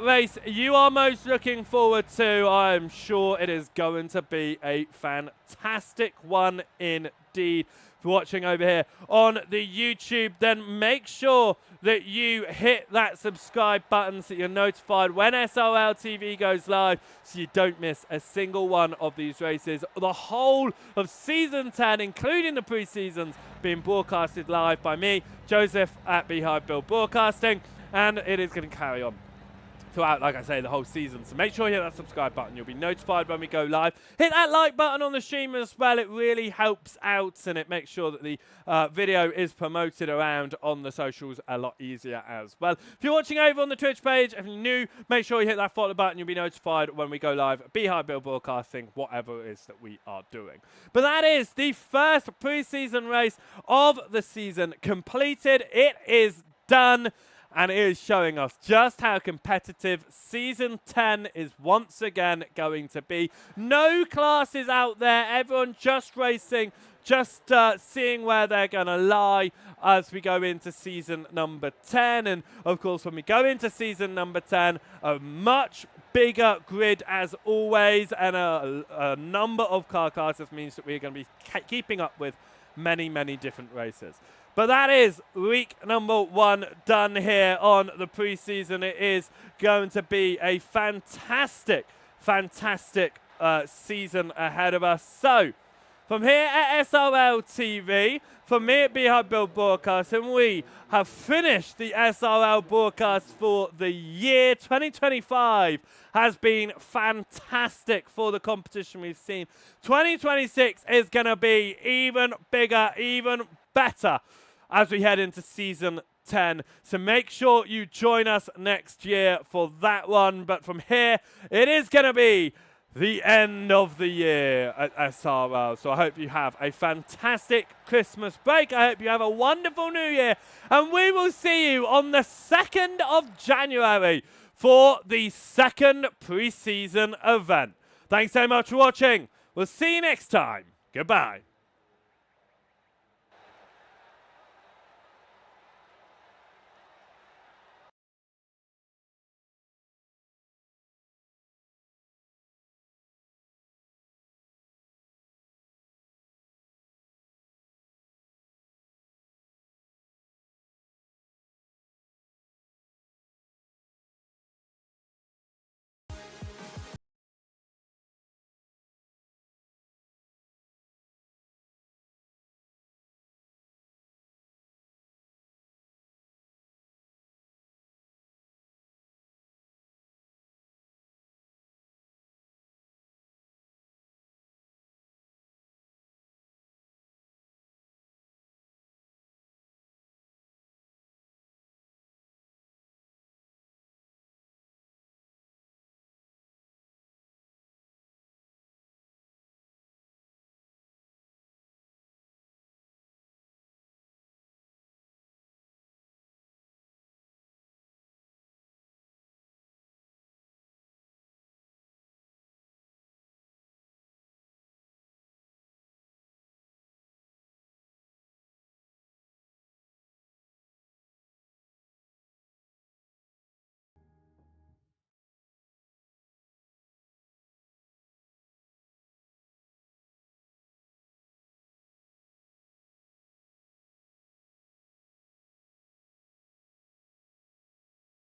race you are most looking forward to, I'm sure it is going to be a fantastic one indeed. If you're watching over here on the YouTube, then make sure that you hit that subscribe button so you're notified when SRLTV goes live so you don't miss a single one of these races. The whole of Season 10, including the pre-seasons, being broadcasted live by me, Joseph, at Beehive Bill Broadcasting. And it is going to carry on throughout, like I say, the whole season. So make sure you hit that subscribe button. You'll be notified when we go live. Hit that like button on the stream as well. It really helps out, and it makes sure that the video is promoted around on the socials a lot easier as well. If you're watching over on the Twitch page, if you're new, make sure you hit that follow button. You'll be notified when we go live. Beehive Bill Broadcasting, whatever it is that we are doing. But that is the first pre-season race of the season completed. It is done. And it is showing us just how competitive Season 10 is once again going to be. No classes out there. Everyone just racing, just seeing where they're going to lie as we go into Season number 10. And, of course, when we go into Season number 10, a much bigger grid as always. And a number of car classes means that we're going to be keeping up with many, many different races. But that is week number 1 done here on the preseason. It is going to be a fantastic, fantastic season ahead of us. So, From here at SRL TV, from me at Behind Bill Broadcasting, we have finished the SRL broadcast for the year. 2025 has been fantastic for the competition we've seen. 2026 is going to be even bigger, even better as we head into season 10. So make sure you join us next year for that one. But from here, it is going to be the end of the year at SRL. So I hope you have a fantastic Christmas break. I hope you have a wonderful New Year. And we will see you on the 2nd of January for the second preseason event. Thanks so much for watching. We'll see you next time. Goodbye.